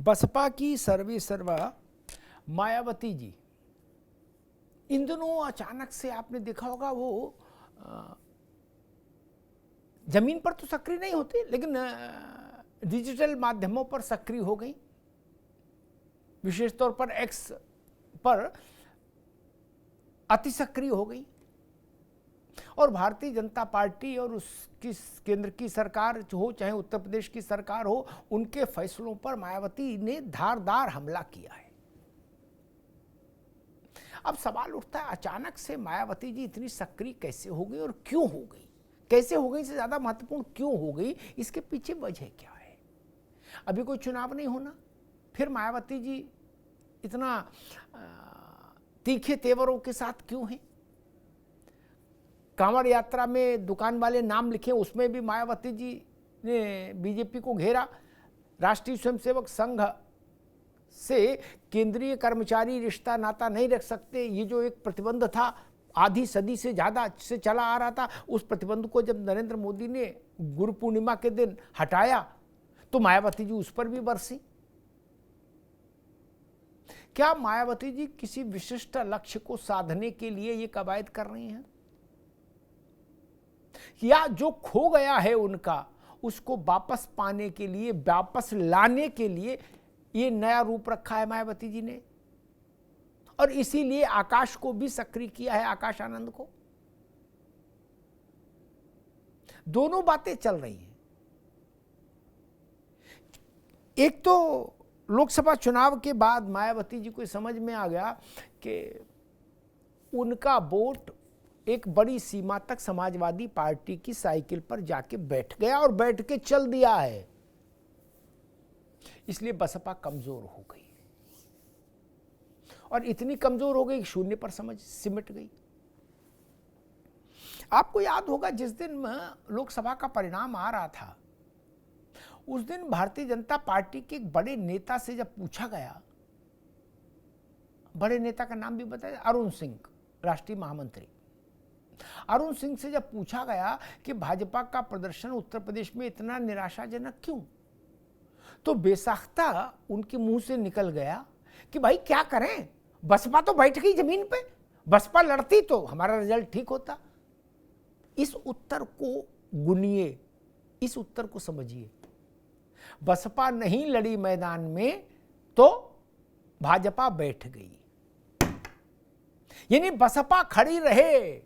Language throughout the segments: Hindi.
बसपा की सर्वे सर्वा मायावती जी इन दिनों अचानक से आपने देखा होगा वो जमीन पर तो सक्रिय नहीं होती, लेकिन डिजिटल माध्यमों पर सक्रिय हो गई। विशेष तौर पर एक्स पर अति सक्रिय हो गई और भारतीय जनता पार्टी और उसकी केंद्र की सरकार हो चाहे उत्तर प्रदेश की सरकार हो, उनके फैसलों पर मायावती ने धारदार हमला किया है। अब सवाल उठता है, अचानक से मायावती जी इतनी सक्रिय कैसे हो गई और क्यों हो गई? कैसे हो गई से ज्यादा महत्वपूर्ण क्यों हो गई, इसके पीछे वजह क्या है? अभी कोई चुनाव नहीं होना, फिर मायावती जी इतना तीखे तेवरों के साथ क्यों हैं? कांवड़ यात्रा में दुकान वाले नाम लिखे, उसमें भी मायावती जी ने बीजेपी को घेरा। राष्ट्रीय स्वयंसेवक संघ से केंद्रीय कर्मचारी रिश्ता नाता नहीं रख सकते, ये जो एक प्रतिबंध था आधी सदी से ज़्यादा से चला आ रहा था, उस प्रतिबंध को जब नरेंद्र मोदी ने गुरु पूर्णिमा के दिन हटाया तो मायावती जी उस पर भी बरसी। क्या मायावती जी किसी विशिष्ट लक्ष्य को साधने के लिए ये कवायद कर रही हैं, या जो खो गया है उनका उसको वापस पाने के लिए, वापस लाने के लिए ये नया रूप रखा है मायावती जी ने? और इसीलिए आकाश को भी सक्रिय किया है, आकाश आनंद को। दोनों बातें चल रही हैं। एक तो लोकसभा चुनाव के बाद मायावती जी को समझ में आ गया कि उनका वोट एक बड़ी सीमा तक समाजवादी पार्टी की साइकिल पर जाके बैठ गया और बैठ के चल दिया है, इसलिए बसपा कमजोर हो गई और इतनी कमजोर हो गई कि शून्य पर सिमट गई। आपको याद होगा जिस दिन लोकसभा का परिणाम आ रहा था, उस दिन भारतीय जनता पार्टी के एक बड़े नेता से जब पूछा गया, बड़े नेता का नाम भी बताया, अरुण सिंह, राष्ट्रीय महामंत्री अरुण सिंह से जब पूछा गया कि भाजपा का प्रदर्शन उत्तर प्रदेश में इतना निराशाजनक क्यों, तो बेसाख्ता उनके मुंह से निकल गया कि भाई क्या करें, बसपा तो बैठ गई जमीन पे, बसपा लड़ती तो हमारा रिजल्ट ठीक होता। इस उत्तर को गुनिए, इस उत्तर को समझिए। बसपा नहीं लड़ी मैदान में तो भाजपा बैठ गई, यानी बसपा खड़ी रहे।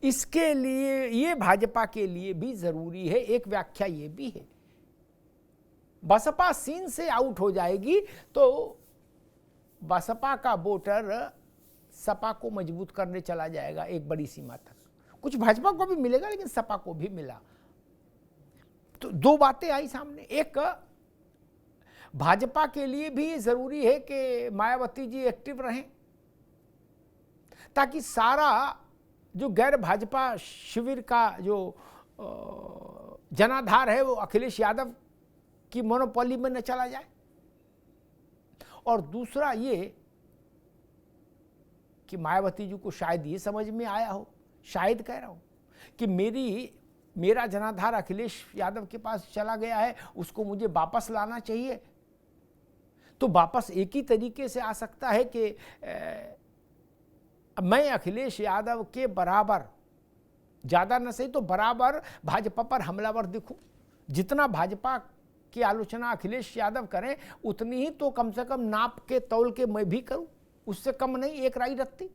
इसके लिए ये भाजपा के लिए भी जरूरी है। एक व्याख्या ये भी है, बसपा सीन से आउट हो जाएगी तो बसपा का वोटर सपा को मजबूत करने चला जाएगा एक बड़ी सीमा तक। कुछ भाजपा को भी मिलेगा लेकिन सपा को भी मिला। तो दो बातें आई सामने। एक, भाजपा के लिए भी जरूरी है कि मायावती जी एक्टिव रहें, ताकि सारा जो गैर भाजपा शिविर का जो जनाधार है वो अखिलेश यादव की मोनोपोली में न चला जाए। और दूसरा ये कि मायावती जी को शायद ये समझ में आया हो, शायद कह रहा हूं, कि मेरा जनाधार अखिलेश यादव के पास चला गया है, उसको मुझे वापस लाना चाहिए। तो वापस एक ही तरीके से आ सकता है कि मैं अखिलेश यादव के बराबर, ज्यादा न सही तो बराबर भाजपा पर हमलावर दिखूं। जितना भाजपा की आलोचना अखिलेश यादव करें उतनी ही तो कम से कम नाप के तौल के मैं भी करूं, उससे कम नहीं, एक राय रखती,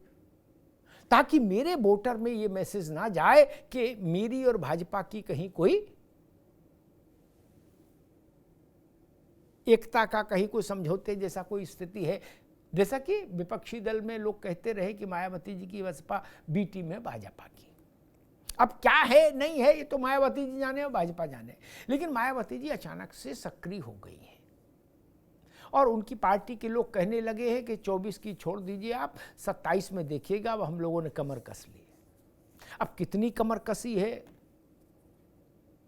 ताकि मेरे वोटर में ये मैसेज ना जाए कि मेरी और भाजपा की कहीं कोई एकता का, कहीं कोई समझौते जैसा कोई स्थिति है। जैसा कि विपक्षी दल में लोग कहते रहे कि मायावती जी की बसपा बी टीम है भाजपा की। अब क्या है नहीं है ये तो मायावती जी जाने और भाजपा जाने, लेकिन मायावती जी अचानक से सक्रिय हो गई हैं और उनकी पार्टी के लोग कहने लगे हैं कि 24 की छोड़ दीजिए, आप 27 में देखिएगा, अब हम लोगों ने कमर कस ली। अब कितनी कमर कसी है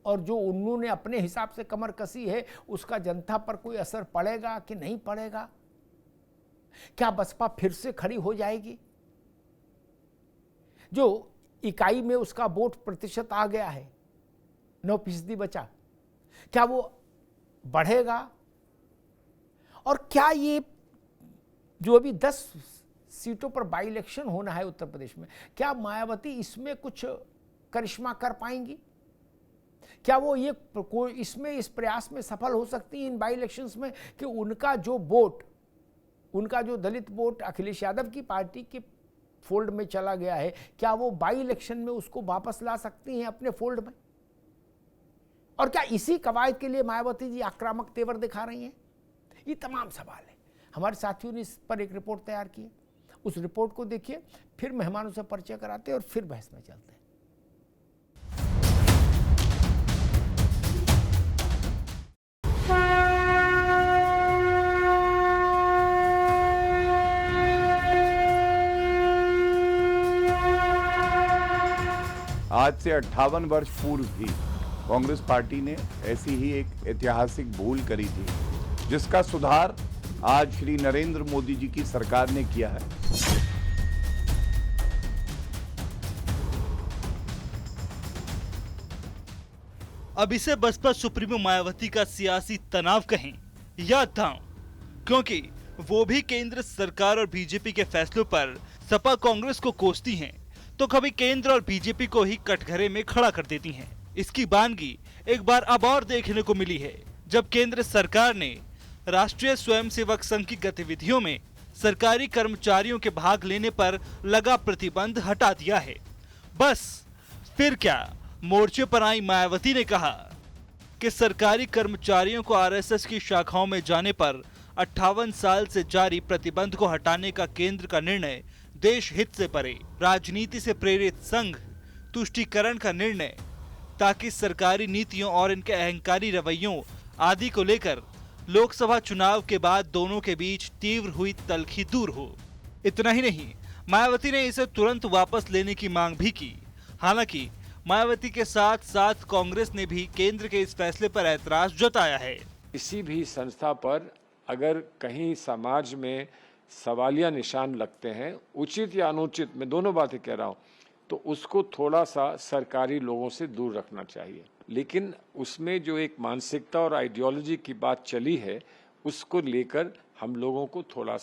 और जो उन्होंने अपने हिसाब से कमर कसी है उसका जनता पर कोई असर पड़ेगा कि नहीं पड़ेगा? क्या बसपा फिर से खड़ी हो जाएगी? जो इकाई में उसका वोट प्रतिशत आ गया है, 9% बचा, क्या वो बढ़ेगा और क्या ये जो अभी 10 सीटों पर बाई इलेक्शन होना है उत्तर प्रदेश में, क्या मायावती इसमें कुछ करिश्मा कर पाएंगी? क्या वो ये इसमें इस प्रयास में सफल हो सकती हैं इन बाई इलेक्शंस में कि उनका जो वोट, उनका जो दलित वोट अखिलेश यादव की पार्टी के फोल्ड में चला गया है, क्या वो बाई इलेक्शन में उसको वापस ला सकती हैं अपने फोल्ड में? और क्या इसी कवायद के लिए मायावती जी आक्रामक तेवर दिखा रही हैं? ये तमाम सवाल है। हमारे साथियों ने इस पर एक रिपोर्ट तैयार की है, उस रिपोर्ट को देखिए, फिर मेहमानों से परिचय कराते हैं और फिर बहस में चलते हैं। आज से 58 वर्ष पूर्व भी कांग्रेस पार्टी ने ऐसी ही एक ऐतिहासिक भूल करी थी, जिसका सुधार आज श्री नरेंद्र मोदी जी की सरकार ने किया है। अब इसे बसपा सुप्रीमो मायावती का सियासी तनाव कहें या दांव, क्योंकि वो भी केंद्र सरकार और बीजेपी के फैसलों पर सपा कांग्रेस को कोसती हैं, तो कभी केंद्र और बीजेपी को ही कटघरे में खड़ा कर देती हैं। इसकी बानगी एक बार अब और देखने को मिली है, जब केंद्र सरकार ने राष्ट्रीय स्वयंसेवक संघ की गतिविधियों में सरकारी कर्मचारियों के भाग लेने पर लगा प्रतिबंध हटा दिया है। बस फिर क्या, मोर्चे पर आई मायावती ने कहा कि सरकारी कर्मचारियों को आरएसएस की शाखाओं में जाने पर 58 साल से जारी प्रतिबंध को हटाने का केंद्र का निर्णय देश हित से परे, राजनीति से प्रेरित संघ तुष्टीकरण का निर्णय, ताकि सरकारी नीतियों और इनके अहंकारी रवैयों आदि को लेकर लोकसभा चुनाव के बाद दोनों के बीच तीव्र हुई तल्खी दूर हो। इतना ही नहीं, मायावती ने इसे तुरंत वापस लेने की मांग भी की। हालांकि मायावती के साथ साथ कांग्रेस ने भी केंद्र के इस फैसले पर ऐतराज जताया है। किसी भी संस्था पर अगर कहीं समाज में सवालिया निशान लगते हैं, उचित या अनुचित, मैं दोनों बातें कह रहा हूं, तो उसको थोड़ा सा सरकारी लोगों से दूर रखना चाहिए। लेकिन उसमें जो एक मानसिकता और आइडियोलॉजी की बात चली है, उसको लेकर हम लोगों को थोड़ा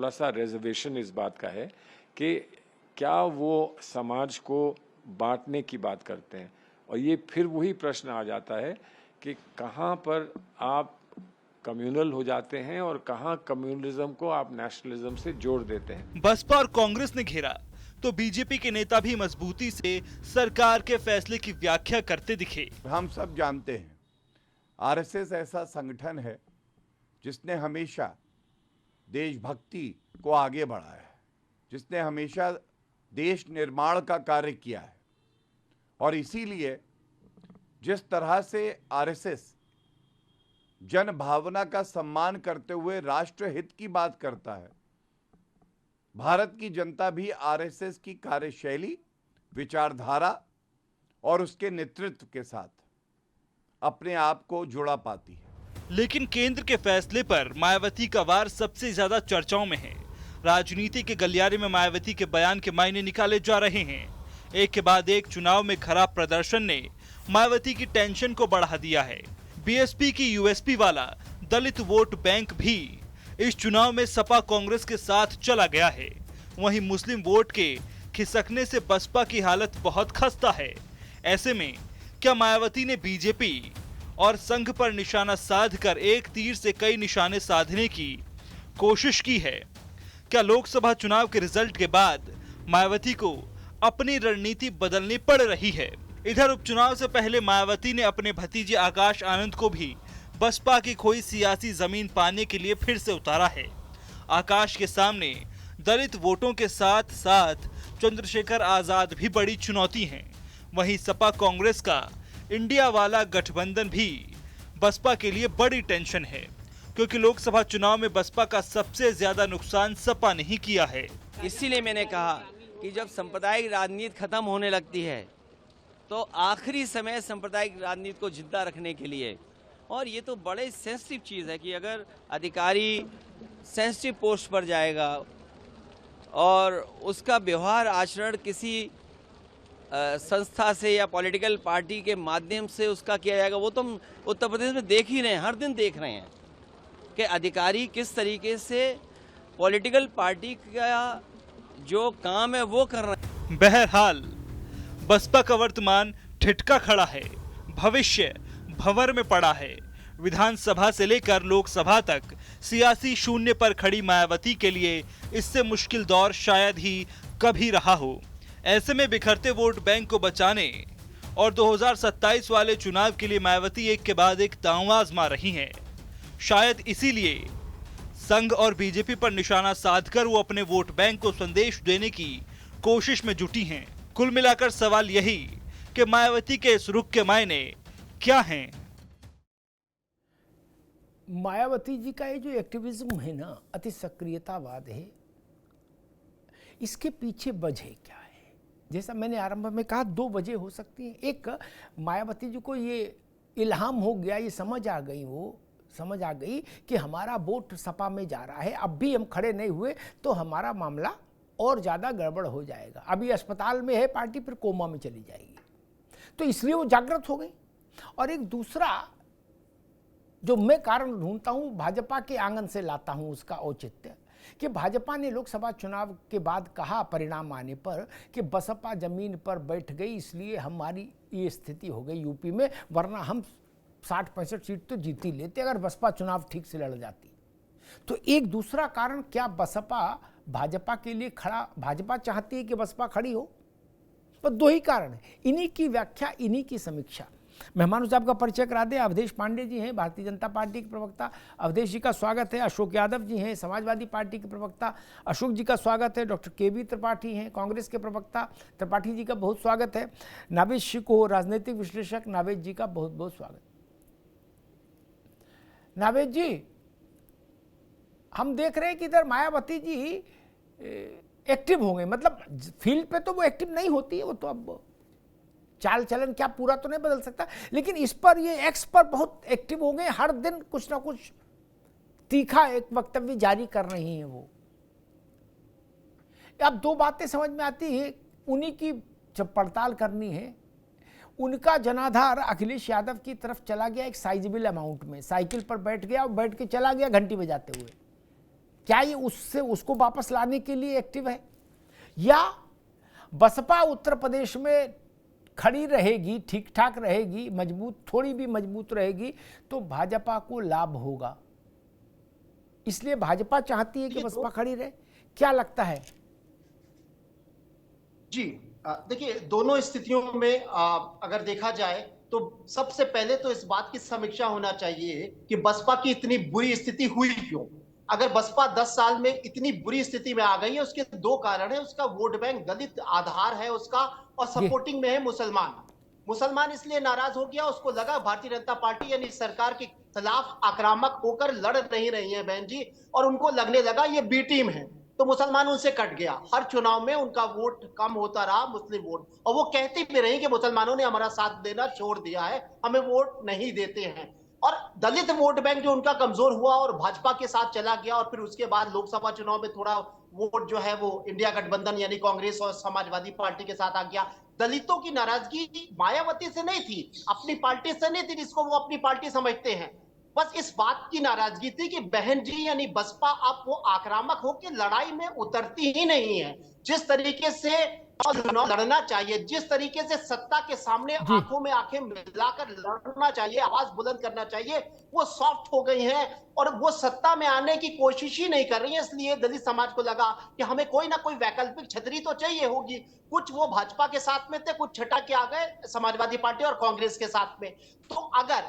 सा रिजर्वेशन इस बात का है कि क्या वो समाज को बांटने की बात करते हैं। और ये फिर वही प्रश्न आ जाता है कि कहाँ पर आप कम्युनल हो जाते हैं और कहां कम्युनलिज्म को आप नेशनलिज्म से जोड़ देते हैं। बसपा और कांग्रेस ने घेरा तो बीजेपी के नेता भी मजबूती से सरकार के फैसले की व्याख्या करते दिखे। हम सब जानते हैं, आरएसएस ऐसा संगठन है जिसने हमेशा देशभक्ति को आगे बढ़ाया है, जिसने हमेशा देश निर्माण का कार्य किया है। और इसीलिए जिस तरह से आरएसएस जन भावना का सम्मान करते हुए राष्ट्र हित की बात करता है, भारत की जनता भी आरएसएस की कार्यशैली, विचारधारा और उसके नेतृत्व के साथ अपने आप को जुड़ा पाती है। लेकिन केंद्र के फैसले पर मायावती का वार सबसे ज्यादा चर्चाओं में है। राजनीति के गलियारे में मायावती के बयान के मायने निकाले जा रहे हैं। एक के बाद एक चुनाव में खराब प्रदर्शन ने मायावती की टेंशन को बढ़ा दिया है। बीएसपी की यूएसपी वाला दलित वोट बैंक भी इस चुनाव में सपा कांग्रेस के साथ चला गया है। वहीं मुस्लिम वोट के खिसकने से बसपा की हालत बहुत खस्ता है। ऐसे में क्या मायावती ने बीजेपी और संघ पर निशाना साधकर एक तीर से कई निशाने साधने की कोशिश की है? क्या लोकसभा चुनाव के रिजल्ट के बाद मायावती को अपनी रणनीति बदलनी पड़ रही है? इधर उपचुनाव से पहले मायावती ने अपने भतीजे आकाश आनंद को भी बसपा की खोई सियासी जमीन पाने के लिए फिर से उतारा है। आकाश के सामने दलित वोटों के साथ साथ चंद्रशेखर आजाद भी बड़ी चुनौती हैं। वहीं सपा कांग्रेस का इंडिया वाला गठबंधन भी बसपा के लिए बड़ी टेंशन है, क्योंकि लोकसभा चुनाव में बसपा का सबसे ज्यादा नुकसान सपा ने ही किया है। इसीलिए मैंने कहा कि जब सांप्रदायिक राजनीति खत्म होने लगती है तो आखिरी समय सांप्रदायिक राजनीति को जिंदा रखने के लिए, और ये तो बड़े सेंसिटिव चीज़ है कि अगर अधिकारी सेंसिटिव पोस्ट पर जाएगा और उसका व्यवहार आचरण किसी संस्था से या पॉलिटिकल पार्टी के माध्यम से उसका किया जाएगा, वो तो हम उत्तर प्रदेश में देख ही रहे हैं, हर दिन देख रहे हैं। कि अधिकारी किस तरीके से पॉलिटिकल पार्टी का जो काम है वो कर रहे हैं। बहरहाल बसपा का वर्तमान ठिठका खड़ा है, भविष्य भंवर में पड़ा है। विधानसभा से लेकर लोकसभा तक सियासी शून्य पर खड़ी मायावती के लिए इससे मुश्किल दौर शायद ही कभी रहा हो। ऐसे में बिखरते वोट बैंक को बचाने और 2027 वाले चुनाव के लिए मायावती एक के बाद एक दांव आजमा रही हैं। शायद इसीलिए संघ और बीजेपी पर निशाना साधकर वो अपने वोट बैंक को संदेश देने की कोशिश में जुटी हैं। कुल मिलाकर सवाल यही कि मायावती के इस रुख के मायने क्या हैं? मायावती जी का ये जो एक्टिविज्म है ना, अति सक्रियतावाद है, इसके पीछे वजह क्या है? जैसा मैंने आरंभ में कहा, दो वजह हो सकती हैं। एक, मायावती जी को ये इल्हाम हो गया, ये समझ आ गई कि हमारा वोट सपा में जा रहा है, अब भी हम खड़े नहीं हुए तो हमारा मामला और ज़्यादा गड़बड़ हो जाएगा। अभी अस्पताल में है पार्टी, फिर कोमा में चली जाएगी, तो इसलिए वो जागृत हो गई। और एक दूसरा जो मैं कारण ढूंढता हूँ, भाजपा के आंगन से लाता हूँ उसका औचित्य, कि भाजपा ने लोकसभा चुनाव के बाद कहा परिणाम आने पर कि बसपा जमीन पर बैठ गई, इसलिए हमारी ये स्थिति हो गई यूपी में, वरना हम 60-65 सीट तो जीत ही लेते अगर बसपा चुनाव ठीक से लड़ जाती। तो एक दूसरा कारण, क्या बसपा भाजपा के लिए खड़ा, भाजपा चाहती है कि बसपा खड़ी हो? पर दो ही कारण है, इन्हीं की व्याख्या, इन्हीं की समीक्षा। मेहमानों से आपका परिचय करा दें। अवधेश पांडे जी हैं, भारतीय जनता पार्टी के प्रवक्ता, अवधेश जी का स्वागत है। अशोक यादव जी हैं, समाजवादी पार्टी के प्रवक्ता, अशोक जी का स्वागत है। डॉक्टर केबी त्रिपाठी हैं, कांग्रेस के प्रवक्ता, त्रिपाठी जी का बहुत स्वागत है। नावेद शिको, राजनीतिक विश्लेषक, नावेद जी का बहुत बहुत स्वागत। नावेद जी, हम देख रहे हैं कि इधर मायावती जी एक्टिव हो गए, मतलब फील्ड पे तो वो एक्टिव नहीं होती है, वो तो अब चाल चलन क्या पूरा तो नहीं बदल सकता, लेकिन इस पर ये एक्स पर बहुत एक्टिव हो गए। हर दिन कुछ ना कुछ तीखा एक वक्तव्य जारी कर रही हैं वो। अब दो बातें समझ में आती है, उन्हीं की जब पड़ताल करनी है, उनका जनाधार अखिलेश यादव की तरफ चला गया एक साइजेबल अमाउंट में, साइकिल पर बैठ गया और बैठ के चला गया घंटी बजाते हुए। क्या ये उससे उसको वापस लाने के लिए एक्टिव है, या बसपा उत्तर प्रदेश में खड़ी रहेगी, ठीक ठाक रहेगी, मजबूत, थोड़ी भी मजबूत रहेगी तो भाजपा को लाभ होगा, इसलिए भाजपा चाहती है कि बसपा खड़ी रहे? क्या लगता है? जी देखिए, दोनों स्थितियों में अगर देखा जाए तो सबसे पहले तो इस बात की समीक्षा होना चाहिए कि बसपा की इतनी बुरी स्थिति हुई क्यों। अगर बसपा 10 साल में इतनी बुरी स्थिति में आ गई है, उसके दो कारण है। उसका वोट बैंक दलित आधार है उसका, और सपोर्टिंग में है मुसलमान इसलिए नाराज हो गया, उसको लगा भारतीय जनता पार्टी यानी सरकार के खिलाफ आक्रामक होकर लड़ नहीं रही है बहन जी, और उनको लगने लगा ये बी टीम है, तो मुसलमान उनसे कट गया। हर चुनाव में उनका वोट कम होता रहा, मुस्लिम वोट, और वो कहती भी रही कि मुसलमानों ने हमारा साथ देना छोड़ दिया है, हमें वोट नहीं देते हैं। और दलित वोट बैंक जो उनका कमजोर हुआ और भाजपा के साथ चला गया, और फिर उसके बाद लोकसभा चुनाव में थोड़ा वोट जो है वो इंडिया गठबंधन यानी कांग्रेस और समाजवादी पार्टी के साथ आ गया। दलितों की नाराजगी मायावती से नहीं थी, अपनी पार्टी से नहीं थी, जिसको वो अपनी पार्टी समझते हैं। बस इस बात की नाराजगी थी कि बहन जी यानी बसपा अब वो आक्रामक होकर लड़ाई में उतरती ही नहीं है। जिस तरीके से लड़ना चाहिए, जिस तरीके से सत्ता के सामने आंखों में आंखें मिलाकर लड़ना चाहिए, आवाज बुलंद करना चाहिए, वो सॉफ्ट हो गई हैं और वो सत्ता में आने की कोशिश ही नहीं कर रही है। इसलिए दलित समाज को लगा कि हमें कोई ना कोई वैकल्पिक छतरी तो चाहिए होगी। कुछ वो भाजपा के साथ में थे, कुछ छटा के आ गए समाजवादी पार्टी और कांग्रेस के साथ में। तो अगर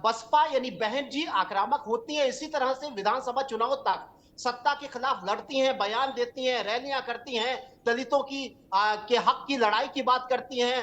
बसपा यानी बहन जी आक्रामक होती है, इसी तरह से विधानसभा चुनाव तक सत्ता के खिलाफ लड़ती हैं, बयान देती हैं, रैलियां करती हैं, दलितों की के हक की लड़ाई की बात करती हैं,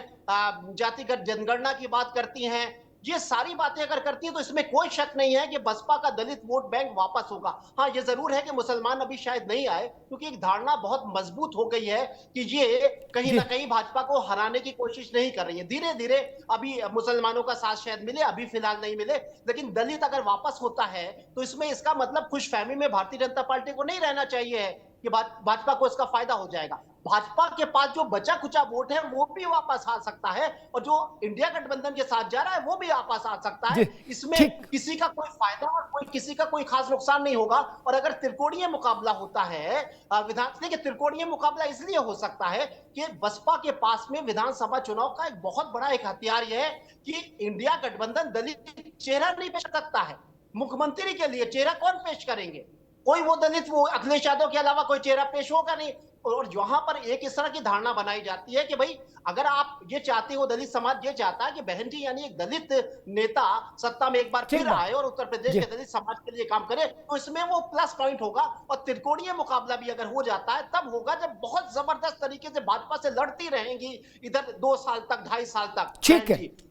जातिगत जनगणना की बात करती हैं, ये सारी बातें अगर करती है तो इसमें कोई शक नहीं है कि बसपा का दलित वोट बैंक वापस होगा। हाँ, ये जरूर है कि मुसलमान अभी शायद नहीं आए, क्योंकि एक धारणा बहुत मजबूत हो गई है कि ये कहीं ना कहीं भाजपा को हराने की कोशिश नहीं कर रही है। धीरे धीरे अभी मुसलमानों का साथ शायद मिले, अभी फिलहाल नहीं मिले, लेकिन दलित अगर वापस होता है तो इसमें इसका मतलब खुशफहमी में भारतीय जनता पार्टी को नहीं रहना चाहिए है कि भाजपा को इसका फायदा हो जाएगा। भाजपा के पास जो बचा कुचा वोट है वो भी वापस आ सकता है, और जो इंडिया गठबंधन के साथ जा रहा है वो भी वापस आ सकता है। इसमें किसी का कोई फायदा और किसी का कोई खास नुकसान नहीं होगा। और अगर त्रिकोणीय मुकाबला होता है विधानसभा के, त्रिकोणीय मुकाबला इसलिए हो सकता है कि बसपा के पास में विधानसभा चुनाव का एक बहुत बड़ा एक हथियार यह है कि इंडिया गठबंधन दलित चेहरा नहीं पेश कर सकता है। मुख्यमंत्री के लिए चेहरा कौन पेश करेंगे? कोई वो दलित, वो अखिलेश यादव के अलावा कोई चेहरा पेश होगा नहीं। और वहां पर एक इस तरह की धारणा बनाई जाती है कि भाई अगर आप ये चाहते हो, दलित समाज ये चाहता है कि बहन जी यानी एक दलित नेता सत्ता में एक बार फिर आए और उत्तर प्रदेश के दलित समाज के लिए काम करे, तो इसमें वो प्लस पॉइंट होगा। और त्रिकोणीय मुकाबला भी अगर हो जाता है तब होगा जब बहुत जबरदस्त तरीके से भाजपा से लड़ती रहेंगी इधर 2 साल तक, 2.5 साल तक।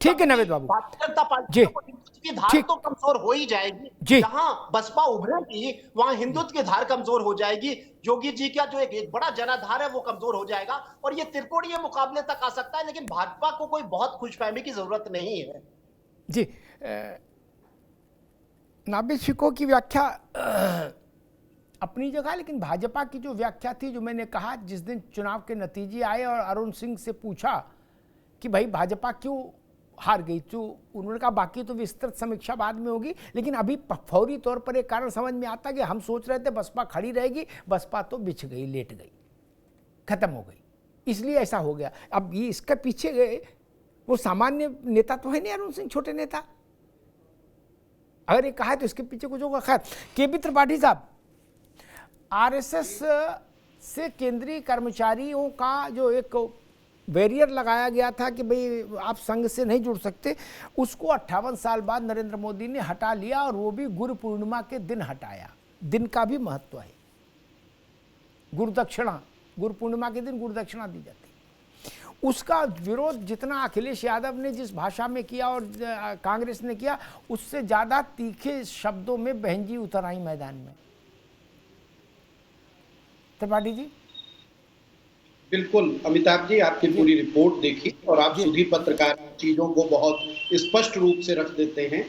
ठीक है नवेद बाबू, भारतीय जनता पार्टी की धार तो कमजोर हो ही जाएगी। जहां बसपा उभरेगी वहां हिंदुत्व की धार कमजोर हो जाएगी। योगी जी का जो एक बड़ा जनाधार है वो कमजोर हो जाएगा और ये त्रिकोणीय मुकाबले तक आ सकता है। लेकिन भाजपा को कोई बहुत खुशफहमी की जरूरत नहीं है। जी, नाबिल शिको की व्याख्या अपनी जगह, लेकिन भाजपा की जो व्याख्या थी, जो मैंने कहा जिस दिन चुनाव के नतीजे आए और अरुण सिंह से पूछा कि भाई भाजपा क्यों हार गई, तो उन्होंने कहा बाकी तो विस्तृत समीक्षा बाद में होगी, लेकिन अभी फौरी तौर पर एक कारण समझ में आता कि हम सोच रहे थे बसपा खड़ी रहेगी, बसपा तो बिछ गई, लेट गई, खत्म हो गई, इसलिए ऐसा हो गया। अब ये इसके पीछे गए, वो सामान्य नेता तो है नहीं अरुण सिंह, छोटे नेता, अगर ये कहा है तो इसके पीछे कुछ होगा। खैर, केबी त्रिपाठी साहब, आरएसएस से केंद्रीय कर्मचारियों का जो एक बैरियर लगाया गया था कि भाई आप संघ से नहीं जुड़ सकते, उसको 58 साल बाद नरेंद्र मोदी ने हटा लिया, और वो भी गुरु पूर्णिमा के दिन हटाया। दिन का भी महत्व है, गुरु दक्षिणा, गुरु पूर्णिमा के दिन गुरु दक्षिणा दी जाती है। उसका विरोध जितना अखिलेश यादव ने जिस भाषा में किया और कांग्रेस ने किया, उससे ज्यादा तीखे शब्दों में बहन जी उतर आई मैदान में। त्रिपाठी जी। बिल्कुल अमिताभ जी, आपकी पूरी रिपोर्ट देखी और आप सुधी पत्रकार चीजों को बहुत स्पष्ट रूप से रख देते हैं।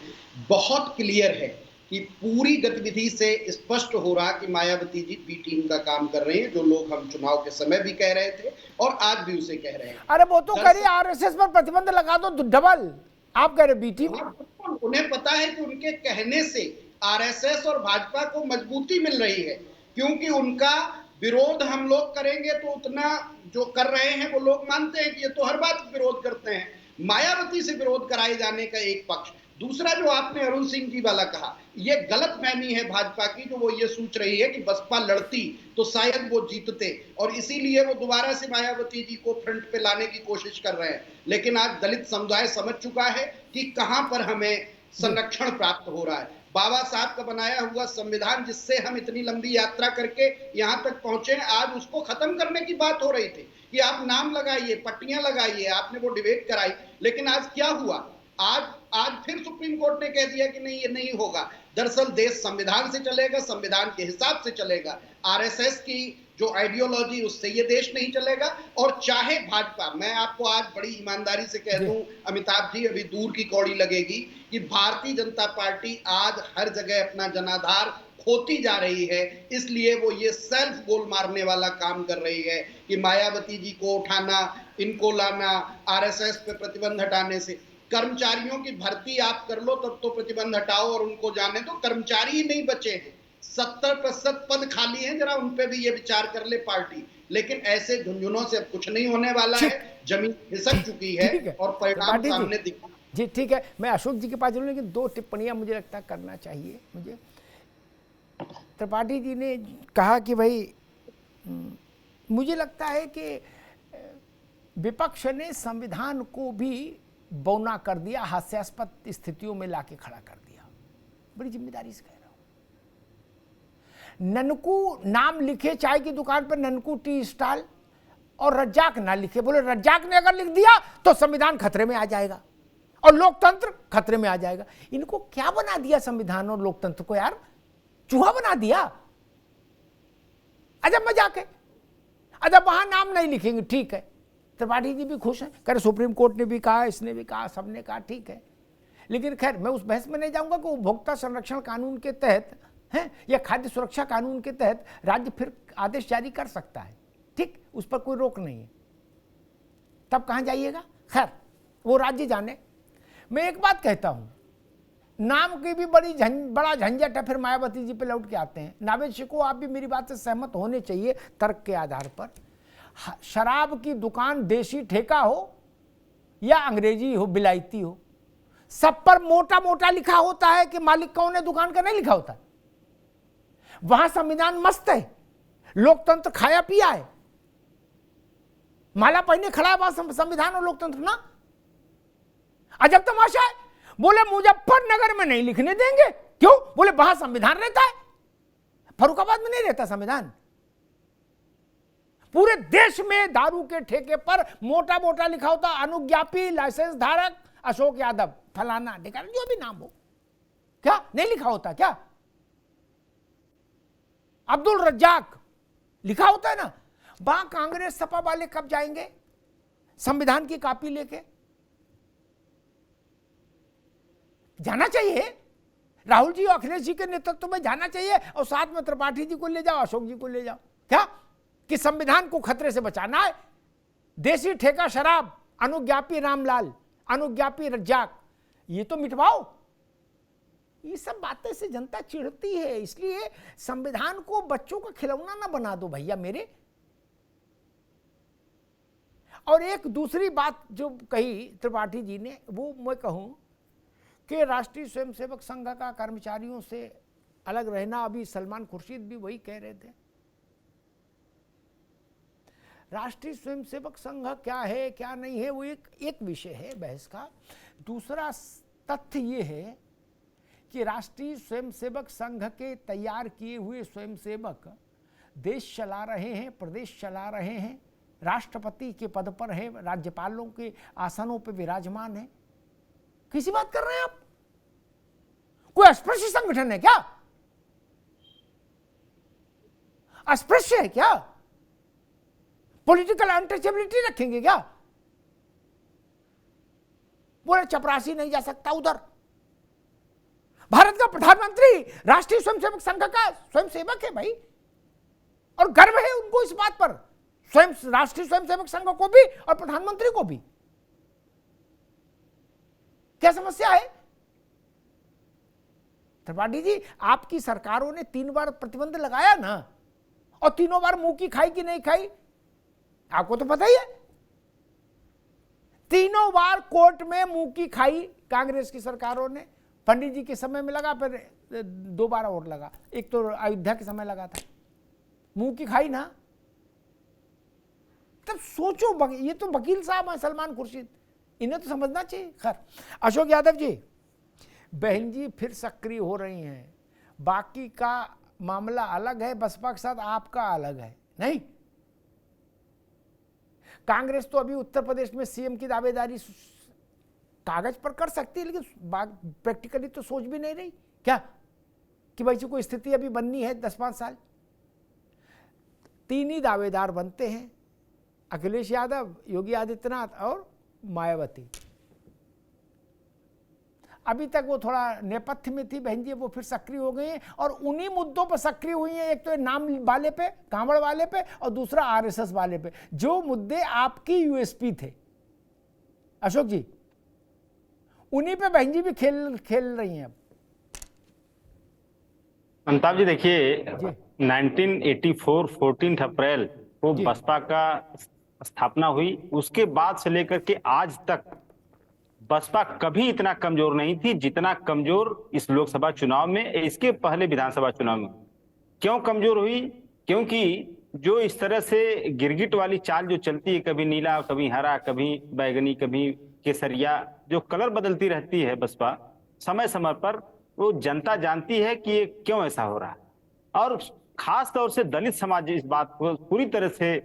बहुत क्लियर है कि पूरी गतिविधि से स्पष्ट हो रहा कि मायावती जी बी टीम का काम कर रहे हैं, जो लोग हम चुनाव के समय भी कह रहे थे और आज भी उसे कह रहे हैं। अरे वो तो करिए, आरएसएस पर प्रतिबंध लगा दो डबल, आप कह रहे बी टीम। उन्हें पता है कि उनके कहने से आरएसएस और भाजपा को मजबूती मिल रही है, क्योंकि उनका विरोध हम लोग करेंगे तो उतना जो कर रहे हैं वो लोग मानते हैं कि ये तो हर बात विरोध करते हैं। मायावती से विरोध कराए जाने का एक पक्ष, दूसरा जो आपने अरुण सिंह जी वाला कहा, ये गलतफहमी है भाजपा की, जो वो ये सोच रही है कि बसपा लड़ती तो शायद वो जीतते, और इसीलिए वो दोबारा से मायावती जी को फ्रंट पे लाने की कोशिश कर रहे हैं। लेकिन आज दलित समुदाय समझ चुका है कि कहां पर हमें संरक्षण प्राप्त हो रहा है। बाबा साहब का बनाया हुआ संविधान, जिससे हम इतनी लंबी यात्रा करके यहां तक पहुंचे, आज उसको खत्म करने की बात हो रही थी कि आप नाम लगाइए, पट्टियां लगाइए, आपने वो डिबेट कराई, लेकिन आज क्या हुआ? आज फिर सुप्रीम कोर्ट ने कह दिया कि नहीं, ये नहीं होगा। दरअसल देश संविधान से चलेगा, संविधान के हिसाब से चलेगा। आरएसएस की जो आइडियोलॉजी, उससे ये देश नहीं चलेगा। और चाहे भाजपा, मैं आपको आज बड़ी ईमानदारी से कह दूं अमिताभ जी, अभी दूर की कौड़ी लगेगी कि भारतीय जनता पार्टी आज हर जगह अपना जनाधार खोती जा रही है, इसलिए वो ये सेल्फ गोल मारने वाला काम कर रही है कि मायावती जी को उठाना, इनको लाना, आरएसएस पे प्रतिबंध हटाने से। कर्मचारियों की भर्ती आप कर लो तब तो प्रतिबंध हटाओ और उनको जाने दो, कर्मचारी ही नहीं बचे हैं, 70% पद खाली हैं, जरा उन पे भी ये विचार कर ले पार्टी। लेकिन ऐसे झुंझुनों से अब कुछ नहीं होने वाला है, जमीन खिसक चुकी है और परिणाम सामने दिखा। जी ठीक है, मैं अशोक जी के पास चलूँ, लेकिन 2 टिप्पणियां मुझे लगता है करना चाहिए मुझे। त्रिपाठी जी ने कहा कि भाई मुझे लगता है कि विपक्ष ने संविधान को भी बौना कर दिया, हास्यास्पद स्थितियों में लाके खड़ा कर दिया। बड़ी जिम्मेदारी से कह रहा हूं। ननकू नाम लिखे चाय की दुकान पर, ननकू टी स्टॉल, और रज्जाक ना लिखे। बोले रज्जाक ने अगर लिख दिया तो संविधान खतरे में आ जाएगा और लोकतंत्र खतरे में आ जाएगा। इनको क्या बना दिया संविधान और लोकतंत्र को यार? चूहा बना दिया। अजब मजाक है। अजब वहां नाम नहीं लिखेंगे, ठीक है। त्रिपाठी जी भी खुश हैं, कह रहे सुप्रीम कोर्ट ने भी कहा, इसने भी कहा, सबने कहा, ठीक है। लेकिन खैर मैं उस बहस में नहीं जाऊंगा कि उपभोक्ता संरक्षण कानून के तहत हैं, या खाद्य सुरक्षा कानून के तहत राज्य फिर आदेश जारी कर सकता है, ठीक, उस पर कोई रोक नहीं है। तब कहां जाइएगा? खैर वो राज्य जाने। मैं एक बात कहता हूं, नाम की भी बड़ा झंझट है, फिर मायावती जी पे लौट के आते हैं। नावेद शिको, आप भी मेरी बात से सहमत होने चाहिए तर्क के आधार पर। शराब की दुकान देसी ठेका हो या अंग्रेजी हो, बिलायती हो, सब पर मोटा मोटा लिखा होता है कि मालिक कौन है, दुकान का नहीं लिखा होता। वहां संविधान मस्त है, लोकतंत्र खाया पिया है, माला पहने खड़ा है वहां संविधान और लोकतंत्र ना। अजब तमाशा है, बोले मुजफ्फरनगर में नहीं लिखने देंगे, क्यों? बोले वहां संविधान रहता है, फर्रुखाबाद में नहीं रहता संविधान। पूरे देश में दारू के ठेके पर मोटा मोटा लिखा होता, अनुज्ञापी लाइसेंस धारक अशोक यादव, फलाना ढिकाना, जो भी नाम हो। क्या नहीं लिखा होता? क्या अब्दुल रज्जाक लिखा होता है ना। वहां कांग्रेस सपा वाले कब जाएंगे संविधान की कॉपी लेके? जाना चाहिए, राहुल जी और अखिलेश जी के नेतृत्व में जाना चाहिए, और साथ में त्रिपाठी जी को ले जाओ, अशोक जी को ले जाओ। क्या कि संविधान को खतरे से बचाना है। देसी ठेका शराब, अनुज्ञापी रामलाल, अनुज्ञापी रज्जाक, ये तो मिटवाओ। ये सब बातें से जनता चिढ़ती है, इसलिए संविधान को बच्चों का खिलौना ना बना दो भैया मेरे। और एक दूसरी बात जो कही त्रिपाठी जी ने, वो मैं कहूं कि राष्ट्रीय स्वयंसेवक संघ का कर्मचारियों से अलग रहना, अभी सलमान खुर्शीद भी वही कह रहे थे। राष्ट्रीय स्वयंसेवक संघ क्या है क्या नहीं है वो एक विषय है बहस का। दूसरा तथ्य ये है कि राष्ट्रीय स्वयंसेवक संघ के तैयार किए हुए स्वयंसेवक देश चला रहे हैं, प्रदेश चला रहे हैं, राष्ट्रपति के पद पर है, राज्यपालों के आसनों पर विराजमान है। किसी बात कर रहे हैं आप? कोई अस्पृश्य संगठन है क्या? अस्पृश्य है क्या? पॉलिटिकल अनटचेबिलिटी रखेंगे क्या? बोले चपरासी नहीं जा सकता उधर। भारत का प्रधानमंत्री राष्ट्रीय स्वयंसेवक संघ का स्वयंसेवक है भाई, और गर्व है उनको इस बात पर, स्वयं राष्ट्रीय स्वयंसेवक संघ को भी और प्रधानमंत्री को भी। क्या समस्या है? त्रिपाठी जी, आपकी सरकारों ने 3 बार प्रतिबंध लगाया ना, और तीनों बार मुंह की खाई कि नहीं खाई आपको तो पता ही है। तीनों बार कोर्ट में मुंह की खाई कांग्रेस की सरकारों ने। पंडित जी के समय में लगा, फिर 2 बार और लगा, एक तो अयोध्या के समय लगा था। मुंह की खाई ना। तब सोचो, ये तो वकील साहब हैं सलमान खुर्शीद, इन्हें तो समझना चाहिए। खैर, अशोक यादव जी, बहन जी फिर सक्रिय हो रही हैं, बाकी का मामला अलग है, बसपा के साथ आपका अलग है नहीं। कांग्रेस तो अभी उत्तर प्रदेश में सीएम की दावेदारी कागज पर कर सकती है, लेकिन प्रैक्टिकली तो सोच भी नहीं रही क्या कि भाई कोई स्थिति अभी बननी है 10-5 साल। 3 ही दावेदार बनते हैं, अखिलेश यादव, योगी आदित्यनाथ और मायावती। अभी तक वो थोड़ा नेपथ्य में थी बहन जी, वो फिर सक्रिय हो गई हैं, और उन्हीं मुद्दों पर सक्रिय हुई हैं। एक तो नाम वाले पे, कांवड़ वाले पे, और दूसरा आरएसएस वाले पे, जो मुद्दे आपकी यूएसपी थे अशोक जी, उन्हीं पे बहन जी भी खेल रही हैं अब। अमिताभ जी देखिए, 1984 14 अप्रैल को बसपा का स्थापना हुई, उसके बाद से लेकर के आज तक बसपा कभी इतना कमजोर नहीं थी जितना कमजोर इस लोकसभा चुनाव में, इसके पहले विधानसभा चुनाव में। क्यों कमजोर हुई? क्योंकि जो इस तरह से गिरगिट वाली चाल जो चलती है, कभी नीला कभी हरा कभी बैगनी कभी केसरिया, जो कलर बदलती रहती है बसपा समय समय पर, वो जनता जानती है कि ये क्यों ऐसा हो रहा है। और खास तौर से दलित समाज इस बात को पूरी तरह से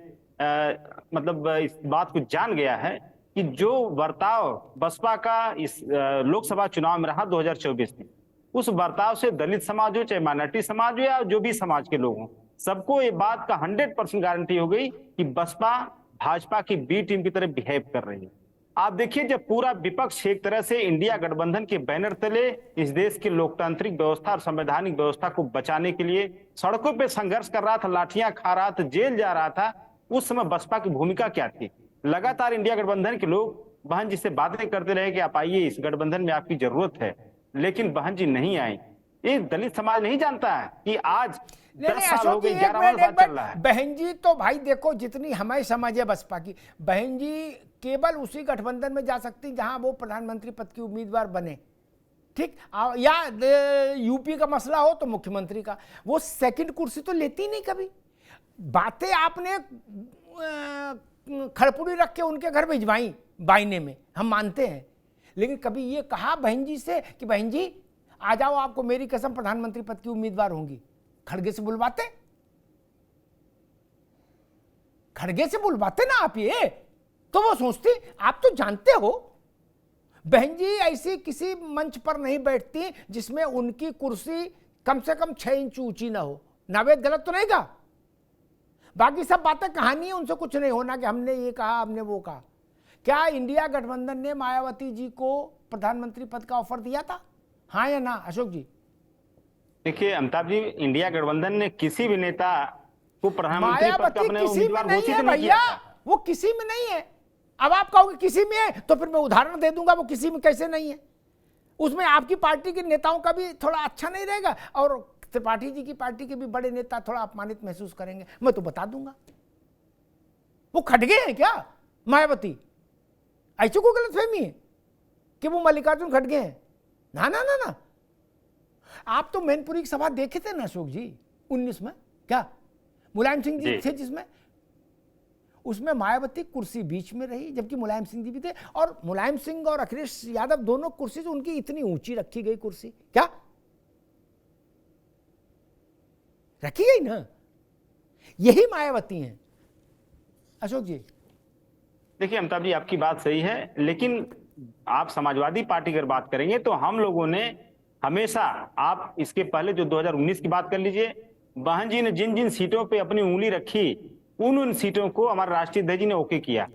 मतलब इस बात को जान गया है कि जो बर्ताव बसपा का इस लोकसभा चुनाव में रहा 2024 में, उस बर्ताव से दलित समाज हो, चाहे माइनॉरिटी समाज हो, या जो भी समाज के लोग हों, सबको ये बात का 100% गारंटी हो गई कि बसपा भाजपा की बी टीम की तरह बिहेव कर रही है। आप देखिए, जब पूरा विपक्ष एक तरह से इंडिया गठबंधन के बैनर तले इस देश की लोकतांत्रिक व्यवस्था और संवैधानिक व्यवस्था को बचाने के लिए सड़कों पे संघर्ष कर रहा था, लाठियां खा रहा था, जेल जा रहा था, उस समय बसपा की भूमिका क्या थी? लगातार इंडिया गठबंधन के लोग बहन जी से बातें करते रहे कि आप आइए, इस गठबंधन में आपकी जरूरत है, लेकिन बहन जी नहीं आई। ये दलित समाज नहीं जानता है कि आज 10 साल हो गए, 11 बात चल रहा है। बहन जी तो भाई देखो, जितनी हमारी समझ है बसपा की, बहन जी केवल उसी गठबंधन में जा सकती जहां वो प्रधानमंत्री पद की उम्मीदवार बने, ठीक, या यूपी का मसला हो तो मुख्यमंत्री का। वो सेकंड कुर्सी तो लेती नहीं कभी। बातें आपने खड़पुड़ी रख के उनके घर भिजवाई बाइने में, हम मानते हैं, लेकिन कभी ये कहा बहन जी से कि बहन जी आ जाओ, आपको मेरी कसम प्रधानमंत्री पद की उम्मीदवार होंगी? खड़गे से बुलवाते, खड़गे से बुलवाते ना आप, ये तो वो सोचती। आप तो जानते हो बहन जी ऐसी किसी मंच पर नहीं बैठती जिसमें उनकी कुर्सी कम से कम 6 इंच ऊंची ना हो। नावेद गलत तो नहीं कहा? बाकी सब बातें कहानी है, उनसे कुछ नहीं होना कि हमने ये कहा, हमने वो कहा। क्या इंडिया गठबंधन ने मायावती जी को प्रधानमंत्री पद का ऑफर दिया था, हाँ या ना अशोक जी? देखिए अमिताभ जी, इंडिया गठबंधन ने किसी भी नेता को प्रधानमंत्री पद का अपने उम्मीदवार घोषित नहीं किया था। वो किसी में नहीं है। अब आप कहोगे किसी में है, तो फिर मैं उदाहरण दे दूंगा वो किसी में कैसे नहीं है। उसमें आपकी पार्टी के नेताओं का भी थोड़ा अच्छा नहीं रहेगा और त्रिपाठी जी की पार्टी के भी बड़े नेता थोड़ा अपमानित महसूस करेंगे। मैं तो बता दूंगा, वो खड़गे हैं क्या मायावती? ऐसी कोई गलतफहमी है कि वो मल्लिकार्जुन खड़गे हैं? ना ना ना ना। आप तो मैनपुरी की सभा देखे थे ना अशोक जी 19 में, क्या मुलायम सिंह जी थे जिसमें, उसमें मायावती कुर्सी बीच में रही जबकि मुलायम सिंह जी भी थे, और मुलायम सिंह और अखिलेश यादव दोनों कुर्सी से उनकी इतनी ऊंची रखी गई कुर्सी, क्या रखी गई ना? यही मायावती हैं अशोक जी। देखिए अमिताभ जी, आपकी बात सही है, लेकिन आप समाजवादी पार्टी की अगर बात करेंगे तो हम लोगों ने हमेशा, आप इसके पहले जो 2019 की बात कर लीजिए, बहन जी ने जिन जिन सीटों पे अपनी उंगली रखी उन सीटों को हमारे राष्ट्रीय अध्यक्ष जी ने ओके किया।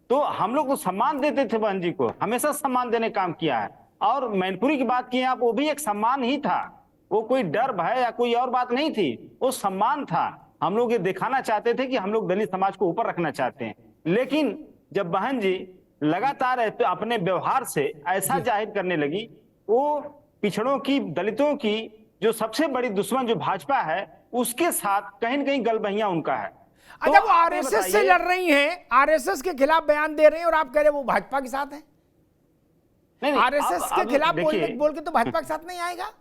तो हम लोग को सम्मान देते थे, बहन जी को हमेशा सम्मान देने काम किया है। और मैनपुरी की बात की आप, वो भी एक सम्मान ही था, वो कोई डर भय या कोई और बात नहीं थी, वो सम्मान था। हम लोग ये दिखाना चाहते थे कि हम लोग दलित समाज को ऊपर रखना चाहते हैं। लेकिन जब बहन जी लगातार अपने व्यवहार से ऐसा जाहिर करने लगी, वो पिछड़ों की, दलितों की जो सबसे बड़ी दुश्मन जो भाजपा है, उसके साथ कहीं न कहीं गलबहियां उनका है। अच्छा, वो आरएसएस से लड़ रही हैं, आरएसएस के खिलाफ बयान दे रहे हैं और आप कह रहे हैं वो भाजपा के साथ है? नहीं, आरएसएस के खिलाफ बोल के तो भाजपा के साथ नहीं आएगा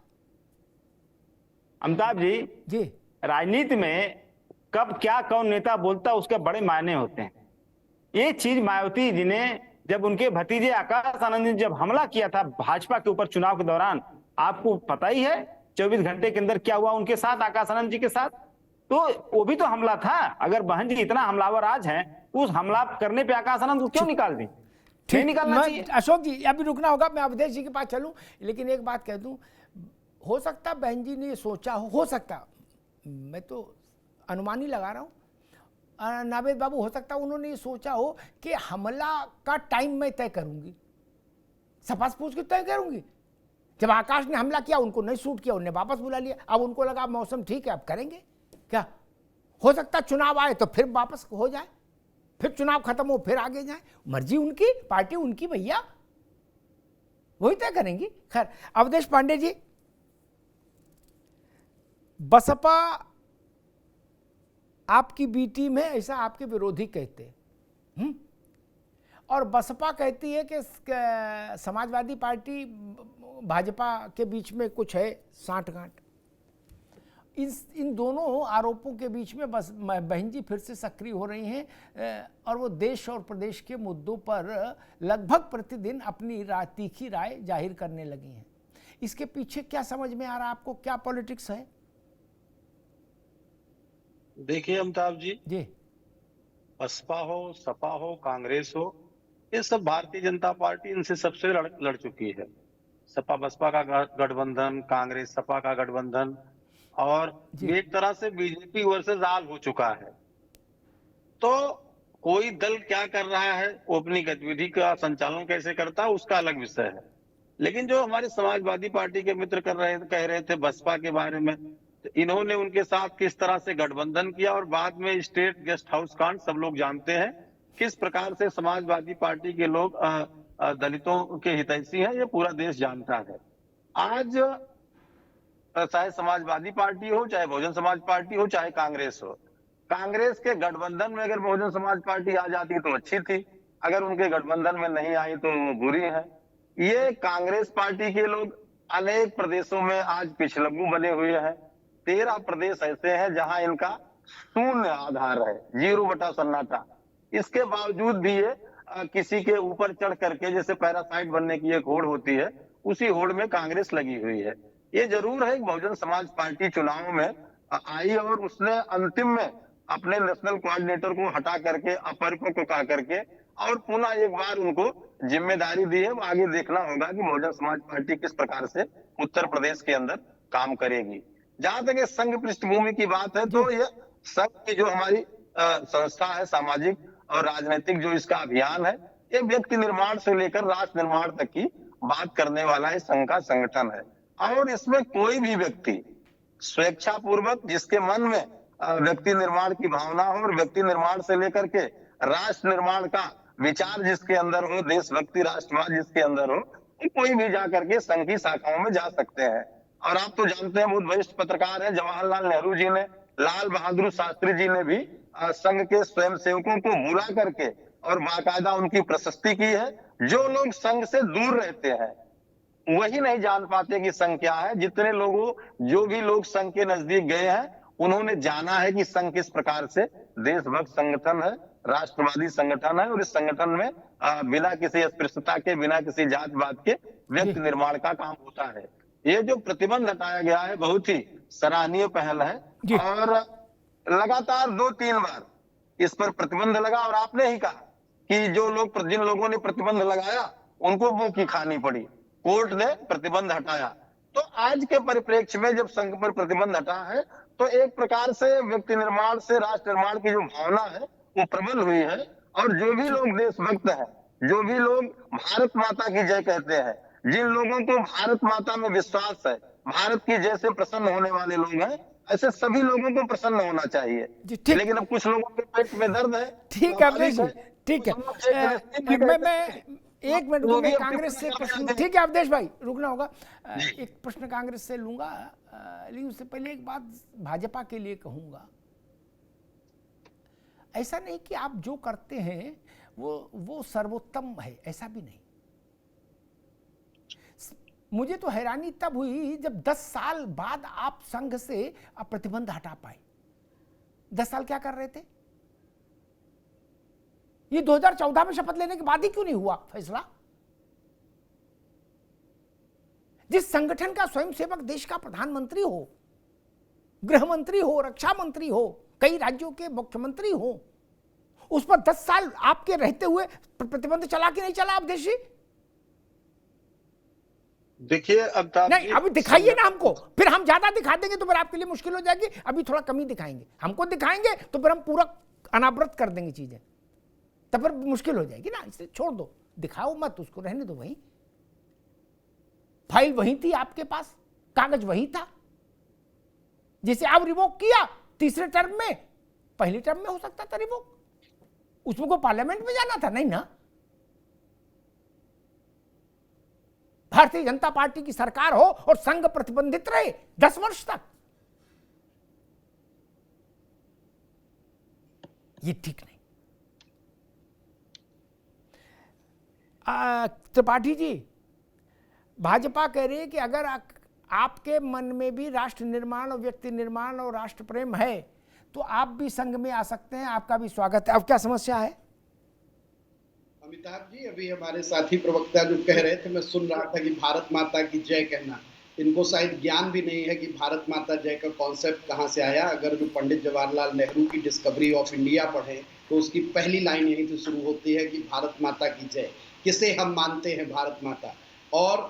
अमिताभ जी। राजनीति में कब क्या कौन नेता बोलता है उसके बड़े मायने होते हैं। ये चीज मायावती जी ने, जब उनके भतीजे आकाश आनंद ने जब हमला किया था भाजपा के ऊपर चुनाव के दौरान, आपको पता ही है 24 घंटे के अंदर क्या हुआ उनके साथ, आकाश आनंद जी के साथ, तो वो भी तो हमला था। अगर बहन जी इतना हमलावर आज हैं, उस हमला करने पे आकाश आनंद को क्यों निकाल दी? नहीं निकालना चाहिए। अशोक जी अभी रुकना होगा, मैं अवधेश जी के पास चलूं, लेकिन एक बात कह दूं, हो सकता बहन जी ने ये सोचा हो सकता, मैं तो अनुमान ही लगा रहा हूं, नावेद बाबू, हो सकता उन्होंने ये सोचा हो कि हमला का टाइम मैं तय करूंगी, सपा से पूछ के तय करूंगी। जब आकाश ने हमला किया उनको नहीं सूट किया, उन्होंने वापस बुला लिया, अब उनको लगा मौसम ठीक है अब करेंगे। क्या हो सकता चुनाव आए तो फिर वापस हो जाए, फिर चुनाव खत्म हो फिर आगे जाए, मर्जी उनकी, पार्टी उनकी, भैया वही तय करेंगी। खैर अवधेश पांडे जी, बसपा आपकी बी टीम है ऐसा आपके विरोधी कहते हैं, और बसपा कहती है कि समाजवादी पार्टी भाजपा के बीच में कुछ है सांठगांठ। इन दोनों आरोपों के बीच में बस बहन जी फिर से सक्रिय हो रही हैं और वो देश और प्रदेश के मुद्दों पर लगभग प्रतिदिन अपनी तीखी राय जाहिर करने लगी हैं। इसके पीछे क्या समझ में आ रहा है आपको, क्या पॉलिटिक्स है? देखिए अमिताभ जी, बसपा हो, सपा हो, कांग्रेस हो, ये सब भारतीय जनता पार्टी इनसे सबसे लड़ चुकी है। सपा बसपा का गठबंधन, कांग्रेस सपा का गठबंधन, और एक तरह से बीजेपी वर्सेस आल हो चुका है। तो कोई दल क्या कर रहा है, वो अपनी गतिविधि का संचालन कैसे करता है, उसका अलग विषय है। लेकिन जो हमारे समाजवादी पार्टी के मित्र कह रहे थे बसपा के बारे में, तो इन्होंने उनके साथ किस तरह से गठबंधन किया और बाद में स्टेट गेस्ट हाउस कांड सब लोग जानते हैं, किस प्रकार से समाजवादी पार्टी के लोग दलितों के हितैषी हैं, ये पूरा देश जानता है। आज चाहे समाजवादी पार्टी हो, चाहे बहुजन समाज पार्टी हो, चाहे कांग्रेस हो, कांग्रेस के गठबंधन में अगर बहुजन समाज पार्टी आ जाती तो अच्छी थी, अगर उनके गठबंधन में नहीं आई तो बुरी है। ये कांग्रेस पार्टी के लोग अनेक प्रदेशों में आज पिछलग्गू बने हुए हैं। 13 प्रदेश ऐसे हैं जहां इनका शून्य आधार है, 0 बटा सन्नाटा। इसके बावजूद भी ये किसी के ऊपर चढ़ करके, जैसे पैरासाइट बनने की एक होड़ होती है, उसी होड़ में कांग्रेस लगी हुई है। ये जरूर है कि बहुजन समाज पार्टी चुनाव में आई और उसने अंतिम में अपने नेशनल कोऑर्डिनेटर को हटा करके, अपरिपक्व को कहा करके, और पुनः एक बार उनको जिम्मेदारी दी है। वो आगे देखना होगा कि बहुजन समाज पार्टी किस प्रकार से उत्तर प्रदेश के अंदर काम करेगी। जहां तक ये संघ पृष्ठभूमि की बात है, तो ये संघ की जो हमारी संस्था है, सामाजिक और राजनीतिक जो इसका अभियान है, ये व्यक्ति निर्माण से लेकर राष्ट्र निर्माण तक की बात करने वाला है संघ का संगठन है। और इसमें कोई भी व्यक्ति स्वेच्छा पूर्वक, जिसके मन में व्यक्ति निर्माण की भावना हो और व्यक्ति निर्माण से लेकर के राष्ट्र निर्माण का विचार जिसके अंदर हो, देशभक्ति, राष्ट्रवाद जिसके अंदर हो, कोई भी जाकर के संघ की शाखाओं में जा सकते हैं। और आप तो जानते हैं, बहुत वरिष्ठ पत्रकार है जवाहरलाल नेहरू जी ने, लाल बहादुर शास्त्री जी ने भी संघ के स्वयंसेवकों को बुला करके और बाकायदा उनकी प्रशस्ति की है। जो लोग संघ से दूर रहते हैं वही नहीं जान पाते कि संघ क्या है। जितने लोगों, जो भी लोग संघ के नजदीक गए हैं, उन्होंने जाना है कि संघ किस प्रकार से देशभक्त संगठन है, राष्ट्रवादी संगठन है, और इस संगठन में बिना किसी अस्पृश्यता के, बिना किसी जात पात के व्यक्ति निर्माण का काम होता है। ये जो प्रतिबंध हटाया गया है, बहुत ही सराहनीय पहल है। और लगातार 2-3 बार इस पर प्रतिबंध लगा, और आपने ही कहा कि जो लोग, जिन लोगों ने प्रतिबंध लगाया उनको मुंह की खानी पड़ी, कोर्ट ने प्रतिबंध हटाया। तो आज के परिप्रेक्ष्य में जब संघ पर प्रतिबंध हटा है, तो एक प्रकार से व्यक्ति निर्माण से राष्ट्र निर्माण की जो भावना है वो प्रबल हुई है। और जो भी लोग देशभक्त हैं, जो भी लोग भारत माता की जय कहते हैं, जिन लोगों को भारत माता में विश्वास है, भारत की जय से प्रसन्न होने वाले लोग हैं, ऐसे सभी लोगों को प्रसन्न होना चाहिए। लेकिन अब कुछ लोगों के पेट में दर्द है। ठीक है अवधेश जी, ठीक है। मैं 1 मिनट में कांग्रेस से प्रश्न, ठीक है अवधेश भाई, रुकना होगा। एक प्रश्न कांग्रेस से लूंगा, लेकिन उससे पहले एक बात भाजपा के लिए कहूंगा। ऐसा नहीं कि आप जो करते हैं वो सर्वोत्तम है, ऐसा भी नहीं। मुझे तो हैरानी तब हुई जब 10 साल बाद आप संघ से प्रतिबंध हटा पाए। 10 साल क्या कर रहे थे? ये 2014 में शपथ लेने के बाद ही क्यों नहीं हुआ फैसला? जिस संगठन का स्वयंसेवक देश का प्रधानमंत्री हो, गृह मंत्री हो, रक्षा मंत्री हो, कई राज्यों के मुख्यमंत्री हो, उस पर 10 साल आपके रहते हुए प्रतिबंध चला कि नहीं चला अवधेश जी? देखिए अब नहीं, अभी दिखाइए ना हमको, फिर हम ज्यादा दिखा देंगे तो फिर आपके लिए मुश्किल हो जाएगी। अभी थोड़ा कमी दिखाएंगे, हमको दिखाएंगे तो फिर हम पूरा अनावृत कर देंगे चीजें, तब फिर मुश्किल हो जाएगी ना। इसे छोड़ दो, दिखाओ मत, उसको रहने दो वहीं। फाइल वहीं थी आपके पास, कागज वही था जिसे आप रिवोक किया तीसरे टर्म में। पहले टर्म में हो सकता था रिवोक, उसमें को पार्लियामेंट में जाना था, नहीं ना। भारतीय जनता पार्टी की सरकार हो और संघ प्रतिबंधित रहे 10 वर्ष तक, ये ठीक नहीं। त्रिपाठी जी, भाजपा कह रही है कि अगर आपके मन में भी राष्ट्र निर्माण और व्यक्ति निर्माण और राष्ट्र प्रेम है तो आप भी संघ में आ सकते हैं, आपका भी स्वागत है। अब क्या समस्या है? अमिताभ जी, अभी हमारे साथी प्रवक्ता जो कह रहे थे, मैं सुन रहा था कि भारत माता की जय कहना, इनको शायद ज्ञान भी नहीं है कि भारत माता जय का कॉन्सेप्ट कहाँ से आया। अगर जो पंडित जवाहरलाल नेहरू की डिस्कवरी ऑफ इंडिया पढ़े तो उसकी पहली लाइन यहीं से शुरू होती है कि भारत माता की जय, किसे हम मानते हैं भारत माता। और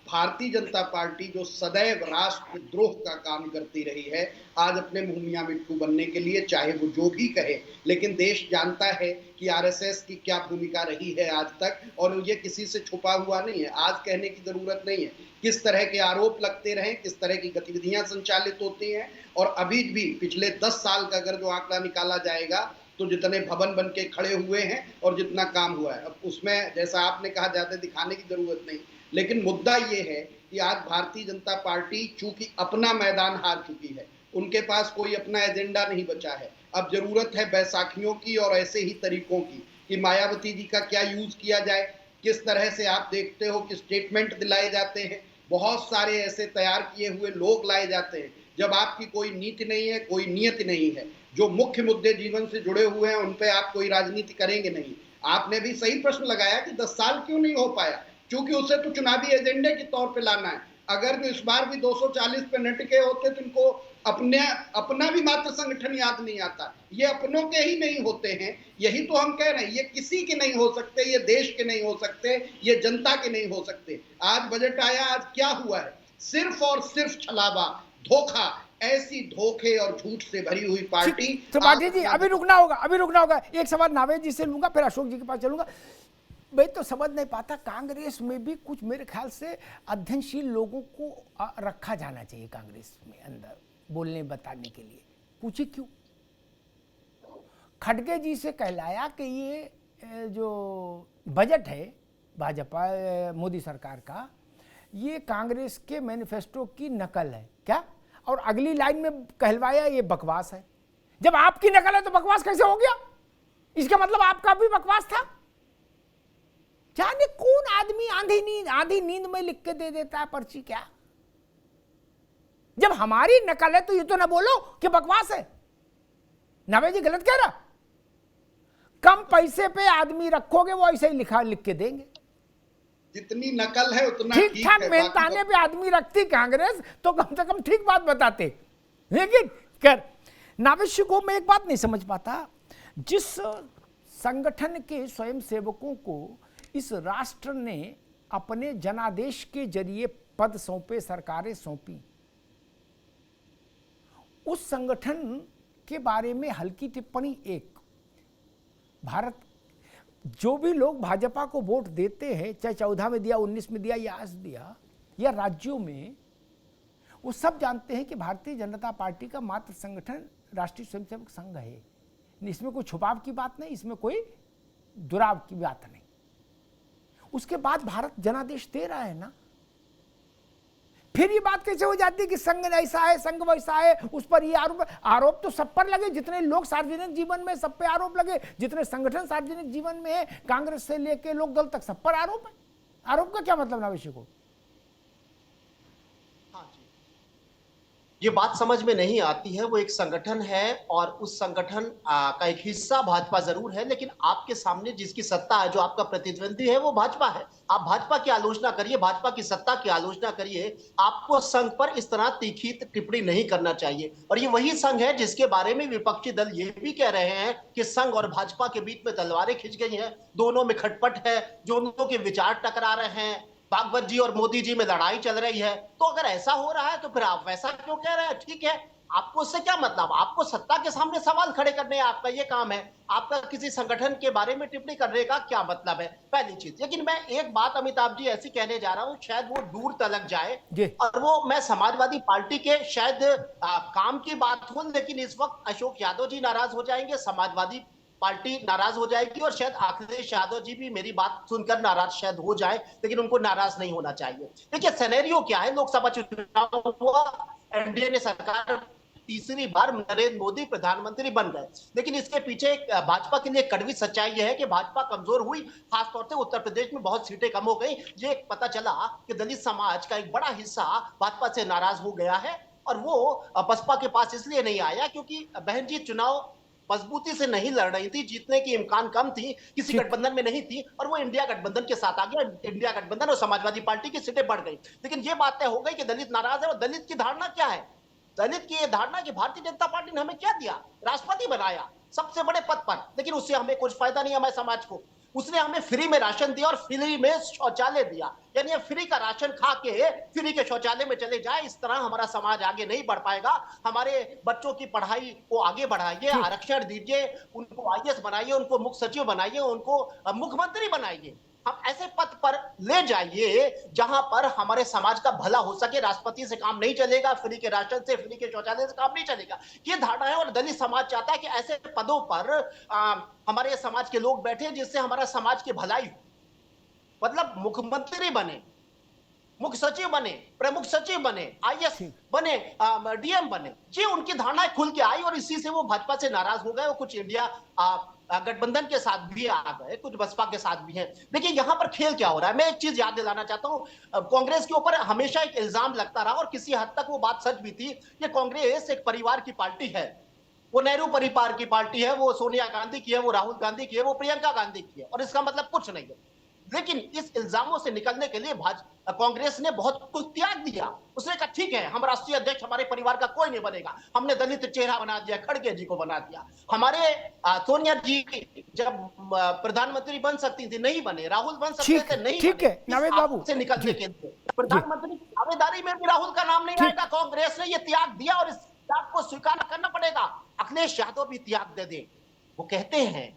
भारतीय जनता पार्टी जो सदैव राष्ट्रद्रोह का काम करती रही है, आज अपने मुंह मियां मिट्ठू बनने के लिए चाहे वो जो भी कहे, लेकिन देश जानता है कि आरएसएस की क्या भूमिका रही है आज तक, और ये किसी से छुपा हुआ नहीं है। आज कहने की जरूरत नहीं है किस तरह के आरोप लगते रहे, किस तरह की गतिविधियां संचालित होती हैं, और अभी भी पिछले 10 साल का अगर जो आंकड़ा निकाला जाएगा तो जितने भवन बन के खड़े हुए हैं और जितना काम हुआ है, अब उसमें जैसा आपने कहा ज्यादा दिखाने की जरूरत नहीं, लेकिन मुद्दा ये है कि आज भारतीय जनता पार्टी चूंकि अपना मैदान हार चुकी है, उनके पास कोई अपना एजेंडा नहीं बचा है। अब जरूरत है बैसाखियों की और ऐसे ही तरीकों की कि मायावती जी का क्या यूज किया जाए, किस तरह से आप देखते हो कि स्टेटमेंट दिलाए जाते हैं, बहुत सारे ऐसे तैयार किए हुए लोग लाए जाते हैं। जब आपकी कोई नीति नहीं है, कोई नियति नहीं है, जो मुख्य मुद्दे जीवन से जुड़े हुए हैं उन पे आप कोई राजनीति करेंगे नहीं। आपने भी सही प्रश्न लगाया कि 10 साल क्यों नहीं हो पाया, क्योंकि उसे तो चुनावी एजेंडे के तौर पे लाना है। अगर जो इस बार भी 240 पे न टिके होते तो इनको अपना भी मात्र संगठन याद नहीं आता। ये अपनों के ही नहीं होते हैं, यही तो हम कह रहे हैं। ये किसी के नहीं हो सकते, ये देश के नहीं हो सकते, ये जनता के नहीं हो सकते। आज बजट आया, आज क्या हुआ है? सिर्फ और सिर्फ छलावा, धोखा, ऐसी धोखे और झूठ से भरी हुई पार्टी। त्रिपाठी जी अभी रुकना होगा। एक सवाल नावेद जी से लूंगा, फिर अशोक जी के पास चलूंगा। मैं तो समझ नहीं पाता, कांग्रेस में भी कुछ मेरे ख्याल से अध्ययनशील लोगों को रखा जाना चाहिए कांग्रेस में अंदर बोलने बताने के लिए। पूछिए क्यों? खड़गे जी से कहलाया कि ये जो बजट है भाजपा मोदी सरकार का, ये कांग्रेस के मैनिफेस्टो की नकल है क्या? और अगली लाइन में कहलवाया ये बकवास है। जब आपकी नकल है तो बकवास कैसे हो गया? इसका मतलब आपका भी बकवास था। जाने कौन आदमी आधी नींद में लिख के दे देता है पर्ची क्या? जब हमारी नकल है तो ये तो ना बोलो कि बकवास है। नावेद जी गलत कह रहा। कम पैसे पे आदमी रखोगे वो ऐसे ही लिख के देंगे। जितनी नकल है उतना ठीक ठाक मेहनताने पे आदमी रखती कांग्रेस तो कम से कम ठीक बात बताते। लेकिन कर नावेद को मैं एक बात नहीं समझ पाता, जिस संगठन के स्वयं सेवकों को इस राष्ट्र ने अपने जनादेश के जरिए पद सौंपे, सरकारें सौंपी, उस संगठन के बारे में हल्की टिप्पणी एक। भारत जो भी लोग भाजपा को वोट देते हैं, चाहे 14 में दिया, 19 में दिया या आज दिया, या राज्यों में, वो सब जानते हैं कि भारतीय जनता पार्टी का मात्र संगठन राष्ट्रीय स्वयंसेवक संघ है। इसमें कोई छुपाव की बात नहीं, इसमें कोई दुराव की बात नहीं। उसके बाद भारत जनादेश दे रहा है ना, फिर ये बात कैसे हो जाती है कि संघ ऐसा है, संघ वैसा है, उस पर ये आरोप तो सब पर लगे। जितने लोग सार्वजनिक जीवन में सब पे आरोप लगे, जितने संगठन सार्वजनिक जीवन में है, कांग्रेस से लेके लोक दल तक, सब पर आरोप है। आरोप का क्या मतलब नावेद को? ये बात समझ में नहीं आती है। वो एक संगठन है और उस संगठन का एक हिस्सा भाजपा जरूर है, लेकिन आपके सामने जिसकी सत्ता है, जो आपका प्रतिद्वंदी है, वो भाजपा है। आप भाजपा की आलोचना करिए, भाजपा की सत्ता की आलोचना करिए। आपको संघ पर इस तरह तीखी टिप्पणी नहीं करना चाहिए। और ये वही संघ है जिसके बारे में विपक्षी दल ये भी कह रहे हैं कि संघ और भाजपा के बीच में तलवारें खिंच गई हैं, दोनों में खटपट है, दोनों के विचार टकरा रहे हैं, भागवत जी और मोदी जी में लड़ाई चल रही है। तो अगर ऐसा हो रहा है तो फिर आप वैसा क्यों कह रहे हैं? ठीक है, आपको उससे क्या मतलब? आपको सत्ता के सामने सवाल खड़े करने, आपका ये काम है। आपका किसी संगठन के बारे में टिप्पणी करने का क्या मतलब है? पहली चीज। लेकिन मैं एक बात अमिताभ जी ऐसी कहने जा रहा हूं, शायद वो दूर तलक जाए, और वो मैं समाजवादी पार्टी के शायद काम की बात हो, लेकिन इस वक्त अशोक यादव जी नाराज हो जाएंगे, समाजवादी पार्टी नाराज हो जाएगी, और शायद अखिलेश यादव जी भी मेरी बात सुनकर नाराज शायद हो जाए, लेकिन उनको नाराज नहीं होना चाहिए। देखिए सिनेरियो क्या है, लोकसभा चुनाव हुआ, एनडीए ने सरकार, तीसरी बार नरेंद्र मोदी प्रधानमंत्री बन गए। लेकिन इसके पीछे भाजपा के लिए कड़वी सच्चाई यह है कि भाजपा कमजोर हुई, खासतौर से उत्तर प्रदेश में बहुत सीटें कम हो गई। ये पता चला कि दलित समाज का एक बड़ा हिस्सा भाजपा से नाराज हो गया है, और वो बसपा के पास इसलिए नहीं आया क्योंकि बहन जी चुनाव मजबूती से नहीं लड़ रही थी, जीतने की इम्कान कम थी, किसी गठबंधन में नहीं थी, और वो इंडिया गठबंधन के साथ आ गया। इंडिया गठबंधन और समाजवादी पार्टी की सीटें बढ़ गई। लेकिन ये बात तय हो गई कि दलित नाराज है। और दलित की धारणा क्या है? दलित की ये धारणा कि भारतीय जनता पार्टी ने हमें क्या दिया? राष्ट्रपति बनाया सबसे बड़े पद पर, लेकिन उससे हमें कुछ फायदा नहीं, हमारे समाज को। उसने हमें फ्री में राशन दिया और फ्री में शौचालय दिया, यानी फ्री का राशन खा के फ्री के शौचालय में चले जाए। इस तरह हमारा समाज आगे नहीं बढ़ पाएगा। हमारे बच्चों की पढ़ाई को आगे बढ़ाइए, आरक्षण दीजिए, उनको आईएएस बनाइए, उनको मुख्य सचिव बनाइए, उनको मुख्यमंत्री बनाइए। हम ऐसे पद पर ले जाइए जहां पर हमारे समाज का भला हो सके। राष्ट्रपति से काम नहीं चलेगा, फ्री के राशन से, फ्री के शौचालय से काम नहीं चलेगा। ये धारणा है और दलित समाज चाहता है कि ऐसे पदों पर हमारे समाज के लोग बैठे जिससे हमारा समाज की भलाई हो। मतलब मुख्यमंत्री बने, मुख्य सचिव बने, प्रमुख सचिव बने, आईएएस बने, डीएम बने। ये उनकी धारणा खुल के आई और इसी से वो भाजपा से नाराज हो गए। वो कुछ इंडिया गठबंधन के साथ भी आ गए, कुछ बसपा के साथ भी हैं। देखिए यहां पर खेल क्या हो रहा है, मैं एक चीज याद दिलाना चाहता हूं। कांग्रेस के ऊपर हमेशा एक इल्जाम लगता रहा और किसी हद तक वो बात सच भी थी कि कांग्रेस एक परिवार की पार्टी है। वो नेहरू परिवार की पार्टी है, वो सोनिया गांधी की है, वो राहुल गांधी की है, वो प्रियंका गांधी की है, और इसका मतलब कुछ नहीं है। लेकिन इस इल्जामों से निकलने के लिए कांग्रेस ने बहुत कुछ त्याग दिया। उसने कहा ठीक है, हम राष्ट्रीय अध्यक्ष हमारे परिवार का कोई नहीं बनेगा, हमने दलित चेहरा बना दिया, खड़गे जी को बना दिया। हमारे सोनिया जी जब प्रधानमंत्री बन सकती थी, नहीं बने। राहुल बन सकते थे, नहीं बने। ठीक है नावेद बाबू, से निकलने के लिए प्रधानमंत्री की दावेदारी में भी राहुल का नाम नहीं आएगा। कांग्रेस ने यह त्याग दिया और इस त्याग को स्वीकार करना पड़ेगा। अखिलेश यादव भी त्याग दे दे। वो कहते हैं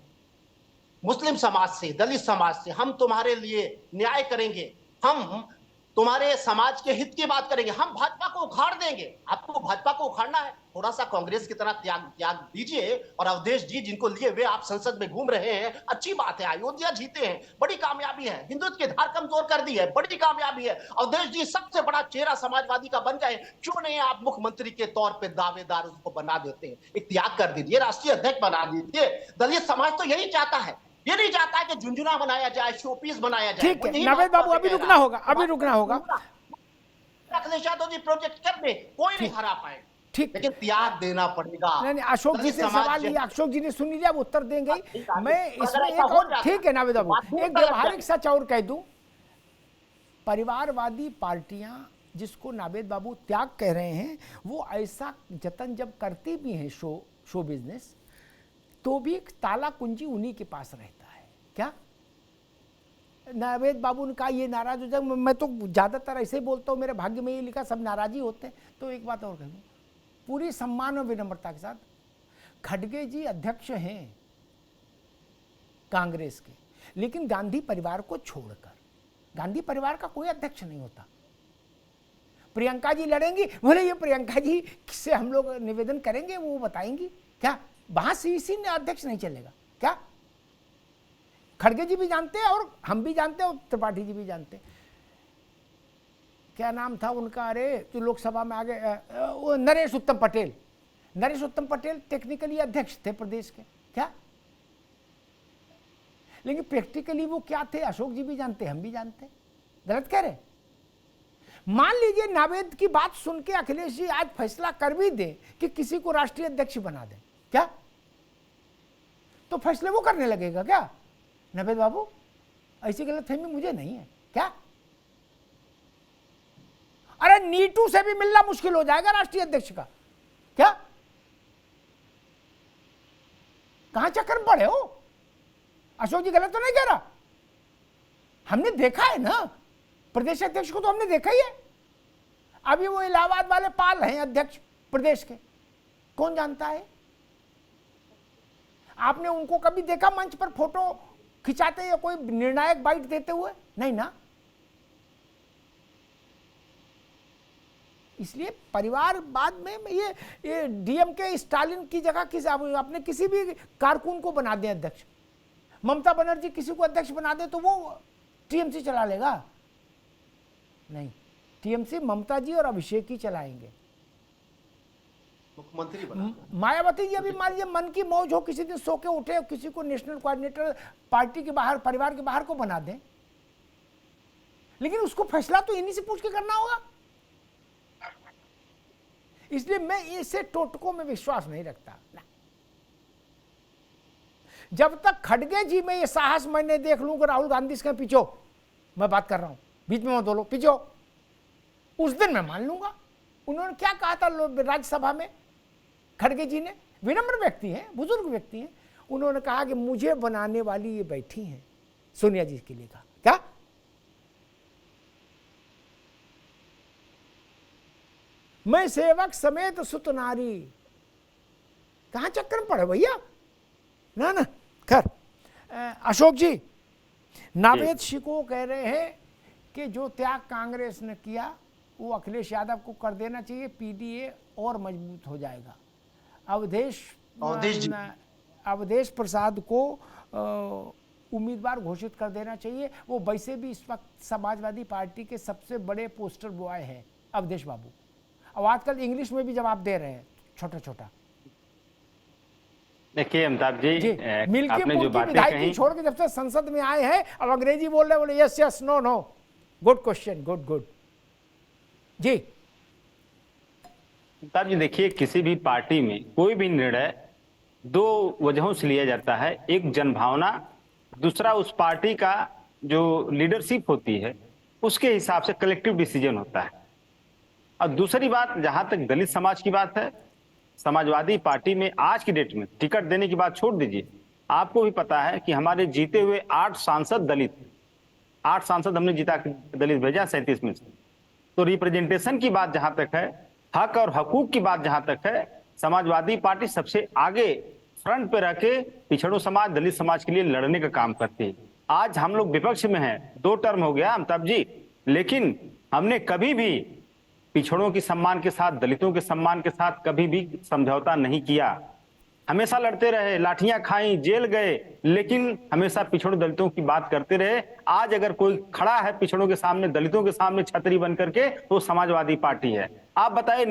मुस्लिम समाज से, दलित समाज से, हम तुम्हारे लिए न्याय करेंगे, हम तुम्हारे समाज के हित की बात करेंगे, हम भाजपा को उखाड़ देंगे। आपको भाजपा को उखाड़ना है, थोड़ा सा कांग्रेस की तरह त्याग दीजिए। और अवधेश जी जिनको लिए हुए आप संसद में घूम रहे हैं, अच्छी बात है, अयोध्या जीते हैं, बड़ी कामयाबी है, हिंदुत्व की धार कमजोर कर दी है, बड़ी कामयाबी है। अवधेश जी सबसे बड़ा चेहरा समाजवादी का बन गए, क्यों नहीं आप मुख्यमंत्री के तौर पर दावेदार उसको बना देते हैं? एक त्याग कर दीजिए, राष्ट्रीय अध्यक्ष बना दीजिए। दलित समाज तो यही चाहता है, ये नहीं चाहता है कि झुंझुना बनाया जाए, शोपीस बनाया जाए। ठीक है नावेद बाबू, अभी रुकना होगा, अभी रुकना होगा। अखिलेश यादव जी प्रोजेक्ट कर दे, कोई नहीं हरा पाए। ठीक, लेकिन त्याग देना पड़ेगा। नहीं, अशोक जी से सवाल लिया, अशोक जी ने सुन लिया, वो उत्तर देंगे। मैं इसमें एक और, ठीक है नावेद बाबू, एक व्यवहारिक सच और कह दूं। परिवारवादी पार्टियां जिसको नावेद बाबू त्याग कह रहे हैं, वो ऐसा जतन जब करती भी हैं शो बिजनेस, तो भी ताला कुंजी उन्हीं के पास रहता है। क्या नावेद बाबू ने कहा ये नाराज हो जाए, मैं तो ज्यादातर ऐसे ही बोलता हूँ, मेरे भाग्य में ये लिखा सब नाराज ही होते हैं। तो एक बात और कहूँ, पूरी सम्मान और विनम्रता के साथ, खड़गे जी अध्यक्ष हैं कांग्रेस के, लेकिन गांधी परिवार को छोड़कर गांधी परिवार का कोई अध्यक्ष नहीं होता। प्रियंका जी लड़ेंगी, बोले ये प्रियंका जी से हम लोग निवेदन करेंगे, वो बताएंगी क्या? वहां से इसी ने अध्यक्ष नहीं चलेगा क्या? खड़गे जी भी जानते हैं और हम भी जानते हैं और त्रिपाठी जी भी जानते हैं। क्या नाम था उनका, अरे जो लोकसभा में आगे, नरेश उत्तम पटेल। नरेश उत्तम पटेल टेक्निकली अध्यक्ष थे प्रदेश के, क्या? लेकिन प्रैक्टिकली वो क्या थे, अशोक जी भी जानते, हम भी जानते। गलत कह रहे? मान लीजिए नावेद की बात सुन के अखिलेश जी आज फैसला कर भी दे कि किसी को राष्ट्रीय अध्यक्ष बना दे, क्या? तो फैसले वो करने लगेगा क्या नावेद बाबू? ऐसी गलतफहमी मुझे नहीं है, क्या? अरे नीटू से भी मिलना मुश्किल हो जाएगा राष्ट्रीय अध्यक्ष का, क्या? कहां चक्कर में पड़े हो? अशोक जी गलत तो नहीं कह रहा? हमने देखा है ना, प्रदेश अध्यक्ष को तो हमने देखा ही है। अभी वो इलाहाबाद वाले पाल हैं अध्यक्ष प्रदेश के, कौन जानता है? आपने उनको कभी देखा मंच पर फोटो खिंचाते या कोई निर्णायक बाइट देते हुए? नहीं ना। इसलिए परिवारवाद में ये डीएमके स्टालिन की जगह अपने किसी भी कारकुन को बना दे अध्यक्ष, ममता बनर्जी किसी को अध्यक्ष बना दे तो वो टीएमसी चला लेगा? नहीं, टीएमसी ममता जी और अभिषेक ही चलाएंगे। मुख्यमंत्री बना मायावती जी अभी मान लीजिए मन की मौज हो, किसी दिन सो के उठे, किसी को नेशनल कोऑर्डिनेटर पार्टी के बाहर, परिवार के बाहर को बना दें, लेकिन उसको फैसला तो इन्हीं से पूछ के करना होगा। इसलिए मैं इसे टोटकों में विश्वास नहीं रखता। जब तक खड़गे जी में ये साहस मैंने देख लूं कि राहुल गांधी इसके पीछे, मैं बात कर रहा हूं, बीच में मत बोलो, पीछे, उस दिन मैं मान लूंगा। उन्होंने क्या कहा था राज्यसभा में, खड़गे जी ने, विनम्र व्यक्ति हैं, बुजुर्ग व्यक्ति हैं, उन्होंने कहा कि मुझे बनाने वाली ये बैठी हैं, सोनिया जी के लिए कहा क्या? मैं सेवक समेत सुत नारी, कहां चक्कर में पड़े भैया? ना ना, खैर अशोक जी, नावेद शिको कह रहे हैं कि जो त्याग कांग्रेस ने किया वो अखिलेश यादव को कर देना चाहिए, पीडीए और मजबूत हो जाएगा। अवधेश प्रसाद को उम्मीदवार घोषित कर देना चाहिए। वो वैसे भी इस वक्त समाजवादी पार्टी के सबसे बड़े पोस्टर बॉय हैं अवधेश बाबू, और आजकल इंग्लिश में भी जवाब दे रहे हैं छोटा छोटा। देखिए अमिताभ जी, आपने जो बातें कही, छोड़ के जब से संसद में आए हैं अब अंग्रेजी बोल रहे, बोले yes yes no no, good question, good good जी। अमिताभ जी देखिए, किसी भी पार्टी में कोई भी निर्णय दो वजहों से लिया जाता है, एक जनभावना, दूसरा उस पार्टी का जो लीडरशिप होती है उसके हिसाब से कलेक्टिव डिसीजन होता है। और दूसरी बात, जहां तक दलित समाज की बात है, समाजवादी पार्टी में आज की डेट में टिकट देने की बात छोड़ दीजिए, आपको भी पता है कि हमारे जीते हुए 8 सांसद दलित, 8 सांसद हमने जिता के दलित भेजा 37 में से। तो रिप्रेजेंटेशन की बात जहां तक है, हक और हकूक की बात जहां तक है, समाजवादी पार्टी सबसे आगे फ्रंट पे रह के पिछड़ों समाज, दलित समाज के लिए लड़ने का काम करती है। आज हम लोग विपक्ष में हैं, 2 टर्म हो गया अमिताभ जी, लेकिन हमने कभी भी पिछड़ों के सम्मान के साथ, दलितों के सम्मान के साथ कभी भी समझौता नहीं किया। हमेशा लड़ते रहे, लाठियां खाई, जेल गए, लेकिन हमेशा पिछड़ों दलितों की बात करते रहे। आज अगर कोई खड़ा है पिछड़ों के सामने, दलितों के सामने छतरी बन करके, तो समाजवादी पार्टी है। आप बताइए,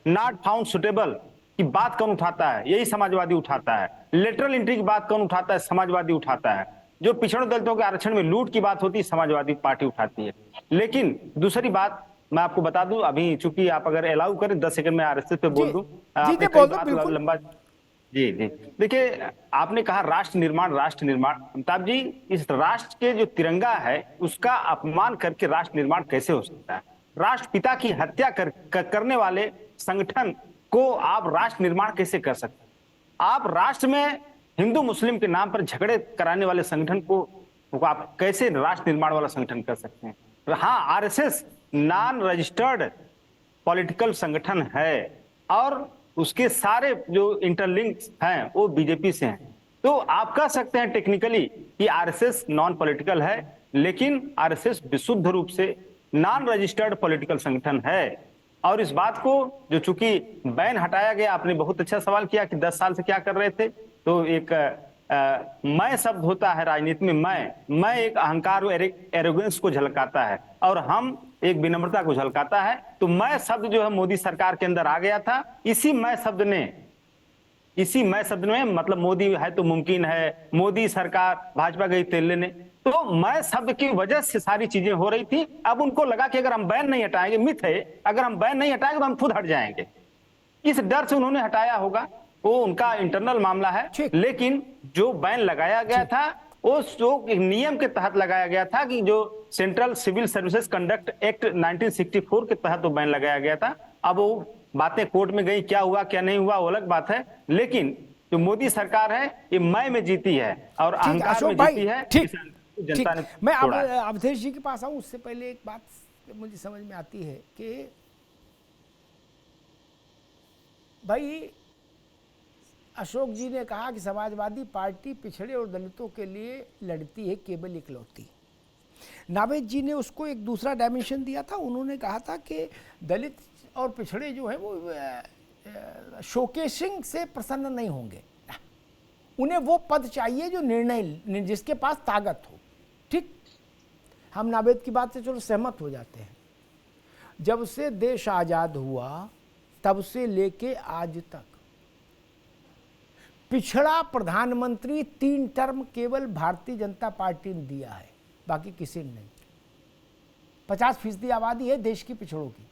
नॉट फाउंड सुटेबल की बात कौन उठाता है? यही समाजवादी उठाता है। लेटरल एंट्री की बात कौन उठाता है? समाजवादी उठाता है। जो पिछड़ों दलितों के आरक्षण में लूट की बात होती है, समाजवादी पार्टी उठाती है। लेकिन दूसरी बात मैं आपको बता दूं, अभी चूंकि आप अगर अलाउ करें 10 सेकंड में आरएसएस पे बोल दूं, आपने कई बात लंबा, जी जी देखिए, आपने कहा राष्ट्र निर्माण, राष्ट्र निर्माण। अमिताभ जी, इस राष्ट्र के जो तिरंगा है उसका अपमान करके राष्ट्र निर्माण कैसे हो सकता है? राष्ट्रपिता की हत्या करने वाले संगठन को आप राष्ट्र निर्माण कैसे कर सकते हैं? आप राष्ट्र में हिंदू मुस्लिम के नाम पर झगड़े कराने वाले संगठन को आप कैसे राष्ट्र निर्माण वाला संगठन कर सकते हैं? हाँ, आरएसएस नॉन रजिस्टर्ड पॉलिटिकल संगठन है और उसके सारे जो इंटरलिंक्स हैं वो बीजेपी से हैं। तो आप कह सकते हैं टेक्निकली कि आरएसएस नॉन पॉलिटिकल है, लेकिन आरएसएस विशुद्ध रूप से नॉन रजिस्टर्ड पॉलिटिकल संगठन है। और इस बात को जो चूंकि बैन हटाया गया, आपने बहुत अच्छा सवाल किया कि 10 साल से क्या कर रहे थे, तो एक मैं शब्द होता है राजनीति में, मैं एक अहंकार और एरोगेंस को झलकाता है और हम एक विनम्रता को झलकाता है। तो मैं शब्द जो है मोदी सरकार के अंदर आ गया था। इसी मैं शब्द में मतलब मोदी है तो मुमकिन है, मोदी सरकार, भाजपा गई तेल लेने, तो मैं शब्द की वजह से सारी चीजें हो रही थी। अब उनको लगा कि अगर हम बैन नहीं हटाएंगे, मिथ है, अगर हम बैन नहीं हटाएंगे तो हम खुद हट जाएंगे। इस डर से उन्होंने हटाया होगा, वो उनका इंटरनल मामला है। लेकिन जो बैन लगाया गया था वो जो नियम के तहत लगाया गया था कि जो central civil services conduct act 1964 के तहत वो बैन लगाया गया था। अब वो बातें कोर्ट में गई, क्या हुआ क्या नहीं हुआ वो अलग बात है, लेकिन जो मोदी सरकार है ये मय में जीती है और अहंकार में जीती है। जनता ने मैं अब अवधेश जी के पास आऊं, उससे पहले एक बात मुझे समझ में आती है कि भाई अशोक जी ने कहा कि समाजवादी पार्टी पिछड़े और दलितों के लिए लड़ती है केवल इकलौती। नावेद जी ने उसको एक दूसरा डायमेंशन दिया था, उन्होंने कहा था कि दलित और पिछड़े जो है वो शोकेसिंग से प्रसन्न नहीं होंगे, उन्हें वो पद चाहिए जो निर्णय, जिसके पास ताकत हो। ठीक, हम नावेद की बात से चलो सहमत हो जाते हैं। जब से देश आज़ाद हुआ तब से लेके आज तक पिछड़ा प्रधानमंत्री 3 टर्म केवल भारतीय जनता पार्टी ने दिया है, बाकी किसी ने नहीं। 50% आबादी है देश की पिछड़ों की।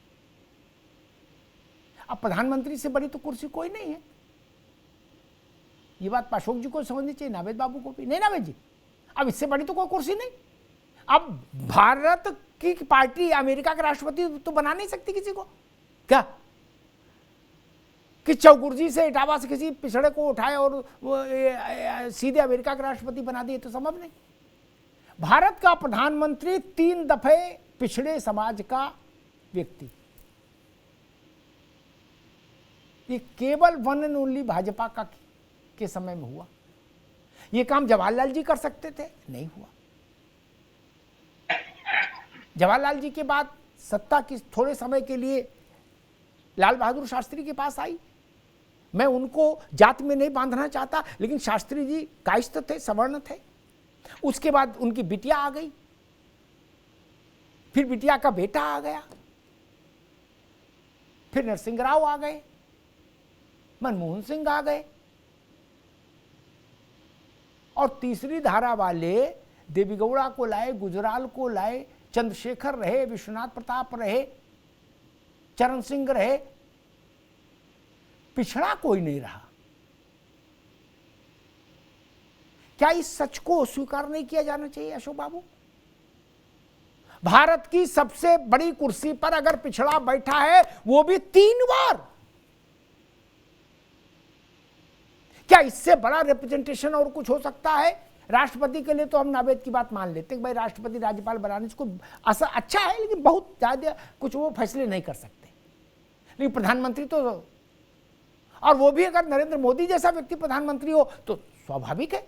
अब प्रधानमंत्री से बड़ी तो कुर्सी कोई नहीं है। ये बात अशोक जी को समझनी चाहिए, नावेद बाबू को भी। नहीं नावेद जी, अब इससे बड़ी तो कोई कुर्सी नहीं। अब भारत की पार्टी अमेरिका के राष्ट्रपति तो बना नहीं सकती किसी को, क्या कि चौकुर्जी से इटावा से किसी पिछड़े को उठाए और वो सीधे अमेरिका के राष्ट्रपति बना दिए, तो संभव नहीं। भारत का प्रधानमंत्री 3 दफे पिछड़े समाज का व्यक्ति, ये केवल वन एंड ओनली भाजपा का के समय में हुआ। ये काम जवाहरलाल जी कर सकते थे, नहीं हुआ। जवाहरलाल जी के बाद सत्ता की थोड़े समय के लिए लाल बहादुर शास्त्री के पास आई। मैं उनको जात में नहीं बांधना चाहता, लेकिन शास्त्री जी कायस्थ थे, सवर्ण थे। उसके बाद उनकी बिटिया आ गई, फिर बिटिया का बेटा आ गया, फिर नरसिंह राव आ गए, मनमोहन सिंह आ गए, और तीसरी धारा वाले देवीगौड़ा को लाए, गुजराल को लाए, चंद्रशेखर रहे, विश्वनाथ प्रताप रहे, चरण सिंह रहे, पिछड़ा कोई नहीं रहा। क्या इस सच को स्वीकार नहीं किया जाना चाहिए अशोक बाबू? भारत की सबसे बड़ी कुर्सी पर अगर पिछड़ा बैठा है, वो भी 3 बार, क्या इससे बड़ा रिप्रेजेंटेशन और कुछ हो सकता है? राष्ट्रपति के लिए तो हम नावेद की बात मान लेते हैं, भाई राष्ट्रपति राज्यपाल बनाने को अच्छा है, लेकिन बहुत ज्यादा कुछ वो फैसले नहीं कर सकते। लेकिन प्रधानमंत्री तो, और वो भी अगर नरेंद्र मोदी जैसा व्यक्ति प्रधानमंत्री हो तो स्वाभाविक है,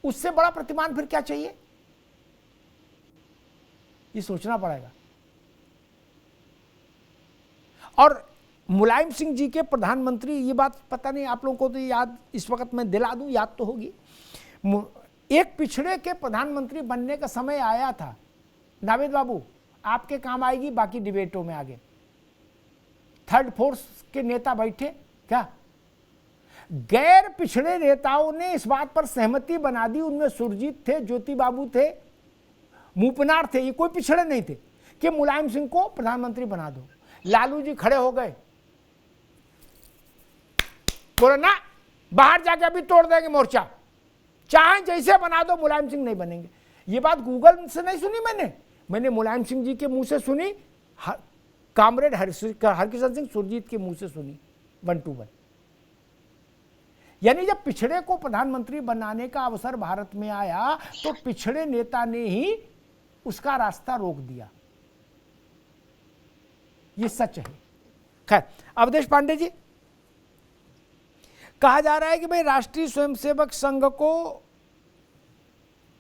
उससे बड़ा प्रतिमान फिर क्या चाहिए? ये सोचना पड़ेगा। और मुलायम सिंह जी के प्रधानमंत्री, ये बात पता नहीं आप लोगों को तो याद, इस वक्त मैं दिला दूं, याद तो होगी, एक पिछड़े के प्रधानमंत्री बनने का समय आया था। नावेद बाबू आपके काम आएगी बाकी डिबेटों में आगे। 3rd फोर्स के नेता बैठे, क्या गैर पिछड़े नेताओं ने इस बात पर सहमति बना दी, उनमें सुरजीत थे, ज्योति बाबू थे, मूपनार थे, ये कोई पिछड़े नहीं थे, कि मुलायम सिंह को प्रधानमंत्री बना दो। लालू जी खड़े हो गए, बोले ना, बाहर जाके अभी तोड़ देंगे मोर्चा, चाहे जैसे बना दो, मुलायम सिंह नहीं बनेंगे। ये बात गूगल से नहीं सुनी मैंने मुलायम सिंह जी के मुंह से सुनी, कामरेड हरकिशन सिंह सुरजीत के मुंह से सुनी, 1 to 1। यानी जब पिछड़े को प्रधानमंत्री बनाने का अवसर भारत में आया, तो पिछड़े नेता ने ही उसका रास्ता रोक दिया। ये सच है। खैर, अवधेश पांडे जी, कहा जा रहा है कि भाई राष्ट्रीय स्वयंसेवक संघ को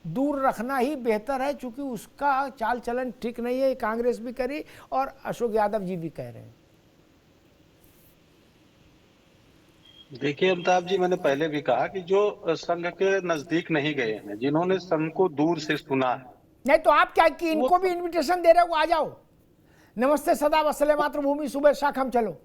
दूर रखना ही बेहतर है, क्योंकि उसका चाल चलन ठीक नहीं है। कांग्रेस भी करी और अशोक यादव जी भी कह रहे हैं। देखिए अमिताभ जी, मैंने पहले भी कहा कि जो संघ के नजदीक नहीं गए हैं, जिन्होंने संघ को दूर से सुना है, नहीं तो आप क्या कि इनको भी इनविटेशन दे रहे हो, आ जाओ, नमस्ते सदा वसले मातृभूमि सुबह शाखम चलो।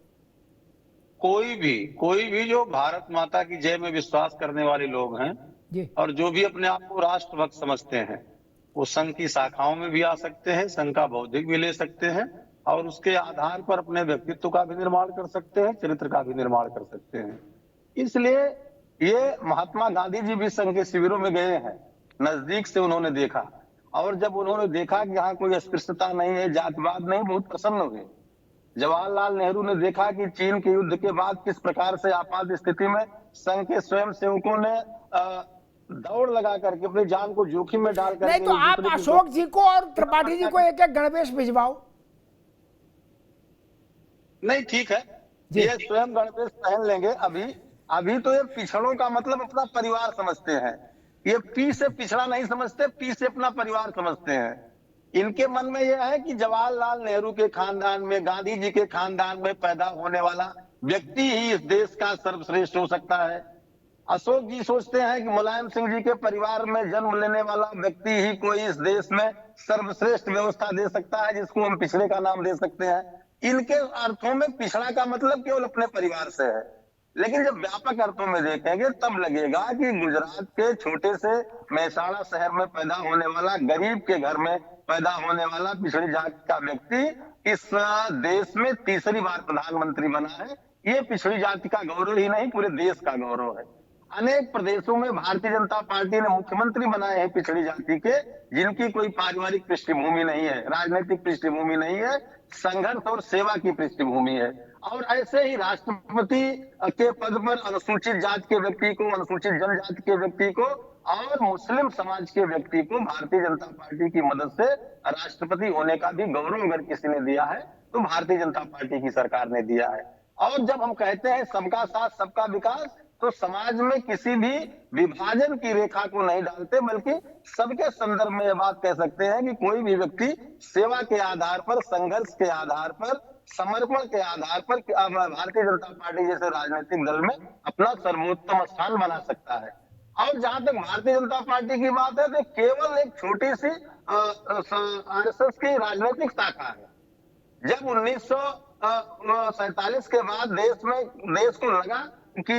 कोई भी जो भारत माता की जय में विश्वास करने वाले लोग हैं और जो भी अपने आप को राष्ट्रभक्त समझते हैं, वो संघ की शाखाओं में भी आ सकते हैं, संघ का बौद्धिक भी ले सकते हैं, और उसके आधार पर अपने व्यक्तित्व का भी निर्माण कर सकते हैं, चरित्र का भी निर्माण कर सकते हैं। इसलिए ये महात्मा गांधी जी भी संघ के शिविरों में गए हैं, नजदीक से उन्होंने देखा, और जब उन्होंने देखा कि यहाँ कोई अस्पृश्यता नहीं है, जातिवाद नहीं, बहुत प्रसन्न हुए। जवाहरलाल नेहरू ने देखा कि चीन के युद्ध के बाद किस प्रकार से आपात स्थिति में संघ के स्वयं सेवकों ने दौड़ लगा करके अपनी जान को जोखिम में डाल कर, नहीं तो आप अशोक जी को और त्रिपाठी जी को एक एक गणवेश भिजवाओ। नहीं, ठीक है, ये स्वयं गणवेश पहन लेंगे। अभी तो ये पिछड़ों का मतलब अपना परिवार समझते हैं, ये पी से पिछड़ा नहीं समझते, पी से अपना परिवार समझते हैं। इनके मन में यह है कि जवाहरलाल नेहरू के खानदान में, गांधी जी के खानदान में पैदा होने वाला व्यक्ति ही इस देश का सर्वश्रेष्ठ हो सकता है। अशोक जी सोचते हैं कि मुलायम सिंह जी के परिवार में जन्म लेने वाला व्यक्ति ही कोई इस देश में सर्वश्रेष्ठ व्यवस्था दे सकता है, जिसको हम पिछड़े का नाम दे सकते हैं। इनके अर्थों में पिछड़ा का मतलब केवल अपने परिवार से है, लेकिन जब व्यापक अर्थों में देखेंगे तब लगेगा कि गुजरात के छोटे से मेहसाणा शहर में पैदा होने वाला, गरीब के घर में पैदा होने वाला पिछड़ी जाति का व्यक्ति इस देश में तीसरी बार प्रधानमंत्री बना है। ये पिछड़ी जाति का गौरव ही नहीं, पूरे देश का गौरव है। अनेक प्रदेशों में भारतीय जनता पार्टी ने मुख्यमंत्री बनाए हैं पिछड़ी जाति के, जिनकी कोई पारिवारिक पृष्ठभूमि नहीं है, राजनीतिक पृष्ठभूमि नहीं है, संघर्ष और सेवा की पृष्ठभूमि है। और ऐसे ही राष्ट्रपति के पद पर अनुसूचित जाति के व्यक्ति को, अनुसूचित जनजाति के व्यक्ति को और मुस्लिम समाज के व्यक्ति को भारतीय जनता पार्टी की मदद से राष्ट्रपति होने का भी गौरव अगर किसी ने दिया है तो भारतीय जनता पार्टी की सरकार ने दिया है। और जब हम कहते हैं सबका साथ सबका विकास, तो समाज में किसी भी विभाजन की रेखा को नहीं डालते, बल्कि सबके संदर्भ में यह बात कह सकते हैं कि कोई भी व्यक्ति सेवा के आधार पर, संघर्ष के आधार पर, समर्पण के आधार पर भारतीय जनता पार्टी जैसे राजनीतिक दल में अपना सर्वोत्तम स्थान बना सकता है। और जहां तक भारतीय जनता पार्टी की बात है तो केवल एक छोटी सी आरएसएस की राजनीतिक शाखा है। जब 1947 के बाद देश को लगा कि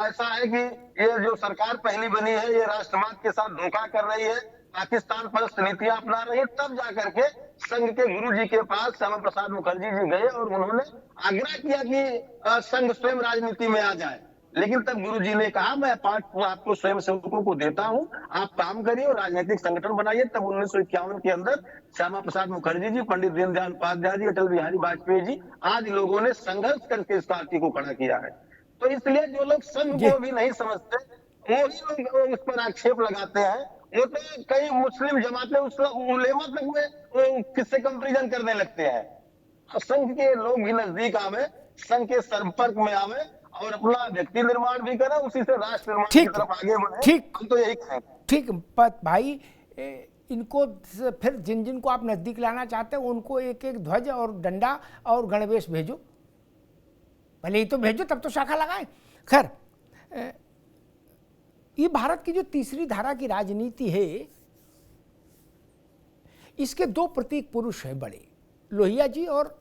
ऐसा है कि ये जो सरकार पहली बनी है ये राष्ट्रवाद के साथ धोखा कर रही है, पाकिस्तान परस्त नीतियां अपना रही है, तब जाकर के संघ के गुरु जी के पास श्यामा प्रसाद मुखर्जी जी गए और उन्होंने आग्रह किया कि संघ स्वयं राजनीति में आ जाए। लेकिन तब गुरुजी ने कहा मैं आपको स्वयं सेवकों को देता हूं, आप काम करिए और राजनीतिक संगठन बनाइए। तब 1951 के अंदर श्यामा प्रसाद मुखर्जी जी, पंडित दीनदयाल उपाध्याय जी, अटल बिहारी वाजपेयी जी, आज लोगों ने संघर्ष करके इस पार्टी को खड़ा किया है। तो इसलिए जो लोग संघ को भी नहीं समझते वही लोग इस पर आक्षेप लगाते हैं। वो तो कई मुस्लिम जमातें उलेमा तक में किससे कंपेरिजन करने लगते हैं। संघ के लोग भी नजदीक आवे, संघ के संपर्क में आवे और अपना व्यक्ति निर्माण भी करें, उसी से राष्ट्र निर्माण की तरफ आगे बढ़े। ठीक, हम तो यही कहेंगे। ठीक भाई, इनको फिर जिन जिन को आप नजदीक लाना चाहते हैं उनको एक एक ध्वज और डंडा और गणवेश भेजो, भले ही तो भेजो, तब तो शाखा लगाएं। खैर, ये भारत की जो तीसरी धारा की राजनीति है, इसके दो प्रतीक पुरुष हैं बड़े, लोहिया जी और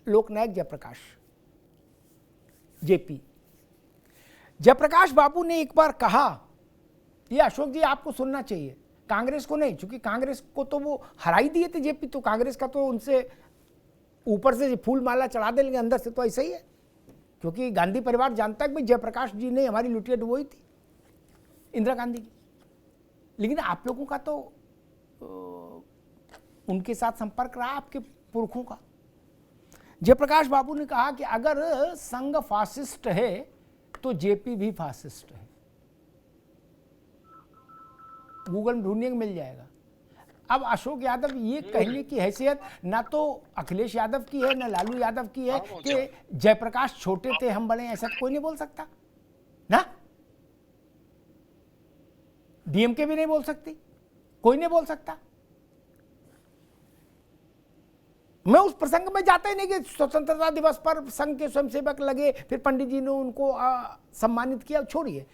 लोकनायक जयप्रकाश, जेपी। जयप्रकाश बाबू ने एक बार कहा, ये अशोक जी आपको सुनना चाहिए, कांग्रेस को नहीं, क्योंकि कांग्रेस को तो वो हरा ही दिए थे जेपी, तो कांग्रेस का तो उनसे ऊपर से फूल माला चढ़ा देंगे, अंदर से तो ऐसा ही है। क्योंकि गांधी परिवार जानता है कि जयप्रकाश जी ने हमारी लुटिया डुबोई थी, इंदिरा गांधी की। लेकिन आप लोगों का तो उनके साथ संपर्क रहा, आपके पुरखों का। जयप्रकाश बाबू ने कहा कि अगर संघ फासिस्ट है तो जेपी भी फासिस्ट है। गूगल में ढूंढने मिल जाएगा। अब अशोक यादव ये कहने की हैसियत ना तो अखिलेश यादव की है ना लालू यादव की है कि जयप्रकाश छोटे थे हम बड़े, ऐसा तो कोई नहीं बोल सकता ना। डीएमके भी नहीं बोल सकती, कोई नहीं बोल सकता। मैं उस प्रसंग में जाता ही नहीं कि स्वतंत्रता दिवस पर संघ के स्वयंसेवक लगे, फिर पंडित जी ने उनको सम्मानित किया। छोड़िए,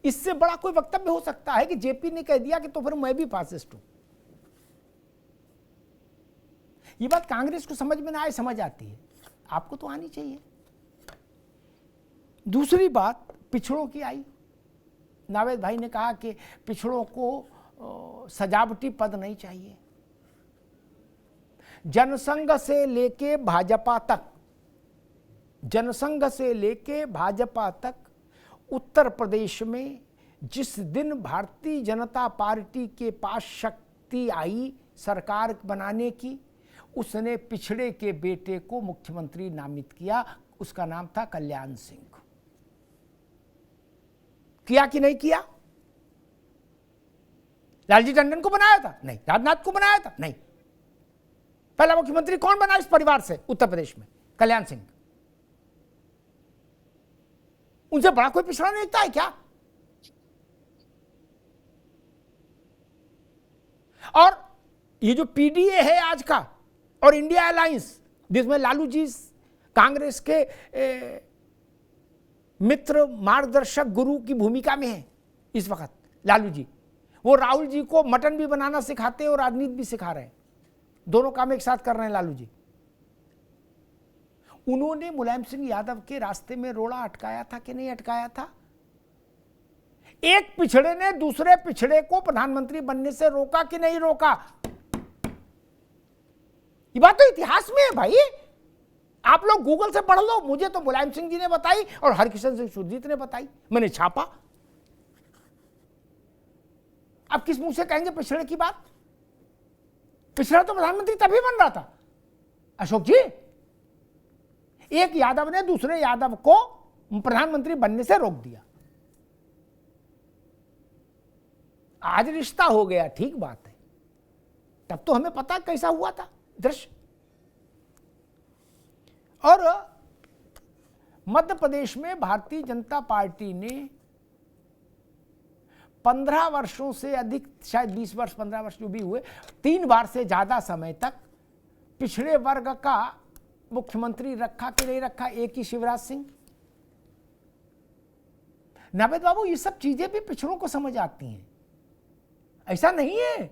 इससे बड़ा कोई वक्तव्य हो सकता है कि जेपी ने कह दिया कि तो फिर मैं भी फासिस्ट हूं। ये बात कांग्रेस को समझ में ना आए, समझ आती है, आपको तो आनी चाहिए। दूसरी बात पिछड़ों की आई। नावेद भाई ने कहा कि पिछड़ों को सजावटी पद नहीं चाहिए। जनसंघ से लेके भाजपा तक, जनसंघ से लेके भाजपा तक उत्तर प्रदेश में जिस दिन भारतीय जनता पार्टी के पास शक्ति आई सरकार बनाने की, उसने पिछड़े के बेटे को मुख्यमंत्री नामित किया। उसका नाम था कल्याण सिंह। किया कि नहीं किया? लालजी टंडन को बनाया था? नहीं। राजनाथ को बनाया था? नहीं। पहला मुख्यमंत्री कौन बना इस परिवार से उत्तर प्रदेश में? कल्याण सिंह। उनसे बड़ा कोई पिछड़ा नहीं दिखता है क्या? और ये जो पीडीए है आज का और इंडिया अलायंस, जिसमें लालू जी कांग्रेस के मित्र मार्गदर्शक गुरु की भूमिका में है इस वक्त लालू जी। वो राहुल जी को मटन भी बनाना सिखाते हैं और राजनीति भी सिखा रहे हैं। दोनों काम एक साथ कर रहे हैं लालू जी। उन्होंने मुलायम सिंह यादव के रास्ते में रोड़ा अटकाया था कि नहीं अटकाया था? एक पिछड़े ने दूसरे पिछड़े को प्रधानमंत्री बनने से रोका कि नहीं रोका? ये बात तो इतिहास में है भाई, आप लोग गूगल से पढ़ लो। मुझे तो मुलायम सिंह जी ने बताई और हरकिशन सिंह सुरजीत ने बताई, मैंने छापा। अब किस मुंह से कहेंगे पिछड़े की बात? पिछड़ा तो प्रधानमंत्री तभी बन रहा था अशोक जी। एक यादव ने दूसरे यादव को प्रधानमंत्री बनने से रोक दिया। आज रिश्ता हो गया, ठीक बात है, तब तो हमें पता कैसा हुआ था दृश्य। और मध्य प्रदेश में भारतीय जनता पार्टी ने 15 वर्षों से अधिक, शायद 20 वर्ष 15 वर्ष जो भी हुए, 3 बार से ज्यादा समय तक पिछड़े वर्ग का मुख्यमंत्री रखा कि नहीं रखा, एक ही शिवराज सिंह। नावेद बाबू, ये सब चीजें भी पिछड़ों को समझ आती हैं, ऐसा नहीं है।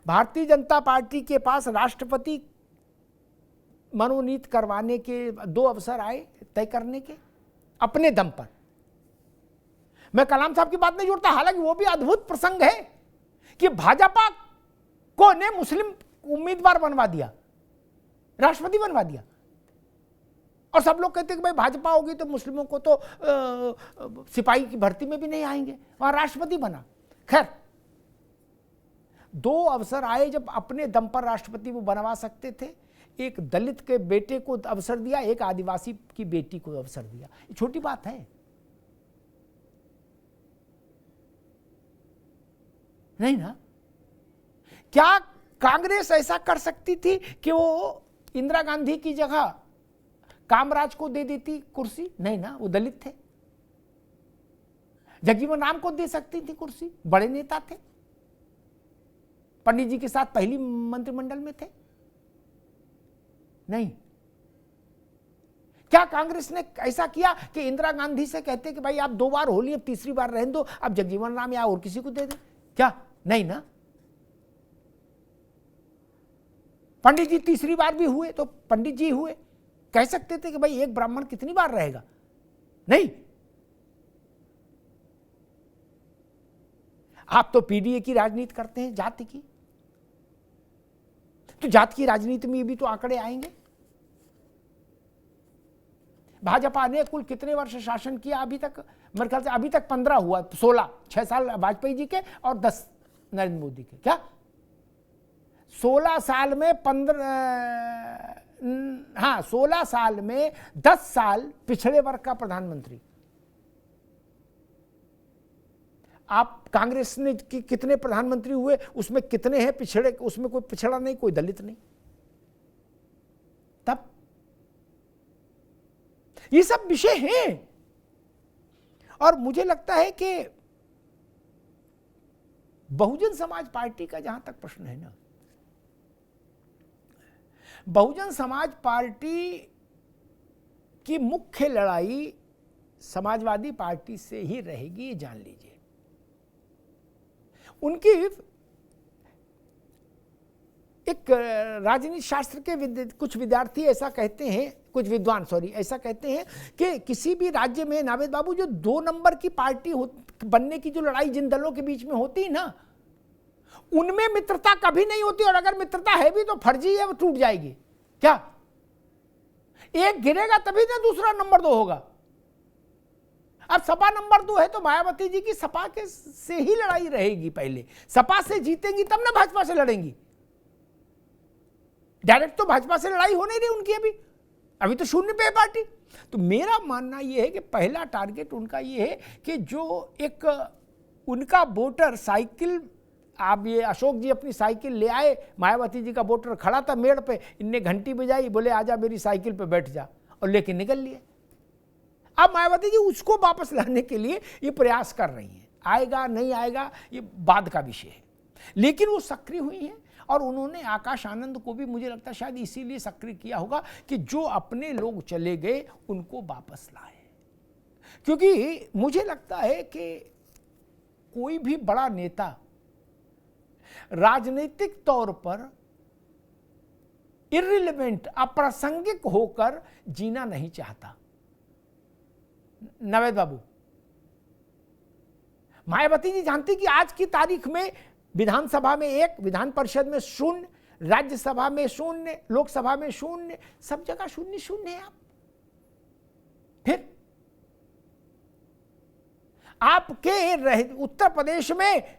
भारतीय जनता पार्टी के पास राष्ट्रपति मनोनीत करवाने के 2 अवसर आए तय करने के अपने दम पर। मैं कलाम साहब की बात नहीं जोड़ता, हालांकि वो भी अद्भुत प्रसंग है कि भाजपा को ने मुस्लिम उम्मीदवार बनवा दिया, राष्ट्रपति बनवा दिया, और सब लोग कहते हैं कि भाई भाजपा होगी तो मुस्लिमों को तो सिपाही की भर्ती में भी नहीं आएंगे, वहां राष्ट्रपति बना। खैर, 2 अवसर आए जब अपने दम पर राष्ट्रपति वो बनवा सकते थे। एक दलित के बेटे को अवसर दिया, एक आदिवासी की बेटी को अवसर दिया। ये छोटी बात है नहीं ना? क्या कांग्रेस ऐसा कर सकती थी कि वो इंदिरा गांधी की जगह कामराज को दे देती कुर्सी? नहीं ना, वो दलित थे। जगजीवन राम को दे सकती थी कुर्सी, बड़े नेता थे, पंडित जी के साथ पहली मंत्रिमंडल में थे। नहीं। क्या कांग्रेस ने ऐसा किया कि इंदिरा गांधी से कहते कि भाई आप 2 बार हो लिए, अब तीसरी बार रहने दो, अब जगजीवन राम या और किसी को दे दे? क्या? नहीं ना। पंडित जी तीसरी बार भी हुए तो पंडित जी हुए, कह सकते थे कि भाई एक ब्राह्मण कितनी बार रहेगा? नहीं। आप तो पीडीए की राजनीति करते हैं, जाति की, तो जाति की राजनीति में भी तो आंकड़े आएंगे। भाजपा ने कुल कितने वर्ष शासन किया अभी तक? मेरे ख्याल से अभी तक 15 हुआ, 16, 6 साल वाजपेयी जी के और 10 नरेंद्र मोदी के। क्या 16 साल में 16 साल में 10 साल पिछड़े वर्ग का प्रधानमंत्री। आप कांग्रेस ने कितने प्रधानमंत्री हुए, उसमें कितने हैं पिछड़े? उसमें कोई पिछड़ा नहीं, कोई दलित नहीं। तब ये सब विषय हैं, और मुझे लगता है कि बहुजन समाज पार्टी का जहां तक प्रश्न है ना, बहुजन समाज पार्टी की मुख्य लड़ाई समाजवादी पार्टी से ही रहेगी, ये जान लीजिए। उनकी एक राजनीति शास्त्र के कुछ विद्यार्थी ऐसा कहते हैं, कुछ विद्वान ऐसा कहते हैं कि किसी भी राज्य में नावेद बाबू जो 2 नंबर की पार्टी बनने की जो लड़ाई जिन दलों के बीच में होती है ना, उनमें मित्रता कभी नहीं होती, और अगर मित्रता है भी तो फर्जी है, वो टूट जाएगी। क्या? एक गिरेगा तभी ना दूसरा नंबर 2 होगा। अब सपा नंबर 2 है तो मायावती जी की सपा के से ही लड़ाई रहेगी। पहले सपा से जीतेंगी तब ना भाजपा से लड़ेंगी। डायरेक्ट तो भाजपा से लड़ाई हो नहीं रही उनकी, अभी तो 0 पे है पार्टी। तो मेरा मानना यह है कि पहला टारगेट उनका यह है कि जो एक उनका वोटर साइकिल, आप ये अशोक जी अपनी साइकिल ले आए, मायावती जी का वोटर खड़ा था मेड़ पे, इनने घंटी बजाई, बोले आजा मेरी साइकिल पे बैठ जा, और लेके निकल लिए। अब मायावती जी उसको वापस लाने के लिए ये प्रयास कर रही हैं। आएगा नहीं आएगा ये बाद का विषय है, लेकिन वो सक्रिय हुई हैं। और उन्होंने आकाश आनंद को भी मुझे लगता है शायद इसीलिए सक्रिय किया होगा कि जो अपने लोग चले गए उनको वापस लाए। क्योंकि मुझे लगता है कि कोई भी बड़ा नेता राजनीतिक तौर पर इर्रिलेवेंट, अप्रासंगिक होकर जीना नहीं चाहता। नवेद बाबू, मायावती जी जानती कि आज की तारीख में विधानसभा में 1, विधान परिषद में 0, राज्यसभा में 0, लोकसभा में 0, सब जगह 0 है। आप फिर आपके उत्तर प्रदेश में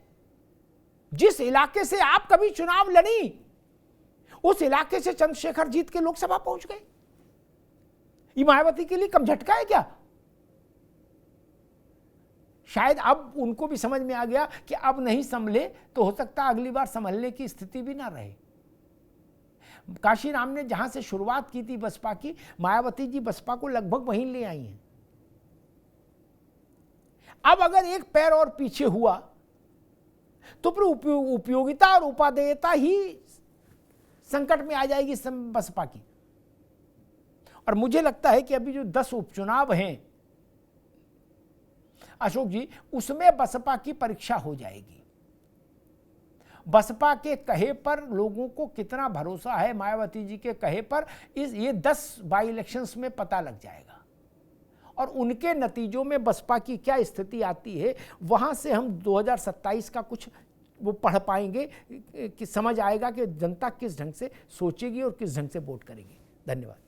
जिस इलाके से आप कभी चुनाव लड़ी, उस इलाके से चंद्रशेखर जीत के लोकसभा पहुंच गए। ये मायावती के लिए कम झटका है क्या? शायद अब उनको भी समझ में आ गया कि अब नहीं संभले तो हो सकता है अगली बार संभलने की स्थिति भी ना रहे। काशीराम ने जहां से शुरुआत की थी बसपा की, मायावती जी बसपा को लगभग वहीं ले आई हैं। अब अगर एक पैर और पीछे हुआ तो फिर उपयोगिता और उपादेयता ही संकट में आ जाएगी बसपा की। और मुझे लगता है कि अभी जो 10 उपचुनाव हैं अशोक जी, उसमें बसपा की परीक्षा हो जाएगी। बसपा के कहे पर लोगों को कितना भरोसा है, मायावती जी के कहे पर ये 10 बाई इलेक्शंस में पता लग जाएगा। और उनके नतीजों में बसपा की क्या स्थिति आती है, वहां से हम 2027 का कुछ वो पढ़ पाएंगे कि समझ आएगा कि जनता किस ढंग से सोचेगी और किस ढंग से वोट करेगी। धन्यवाद।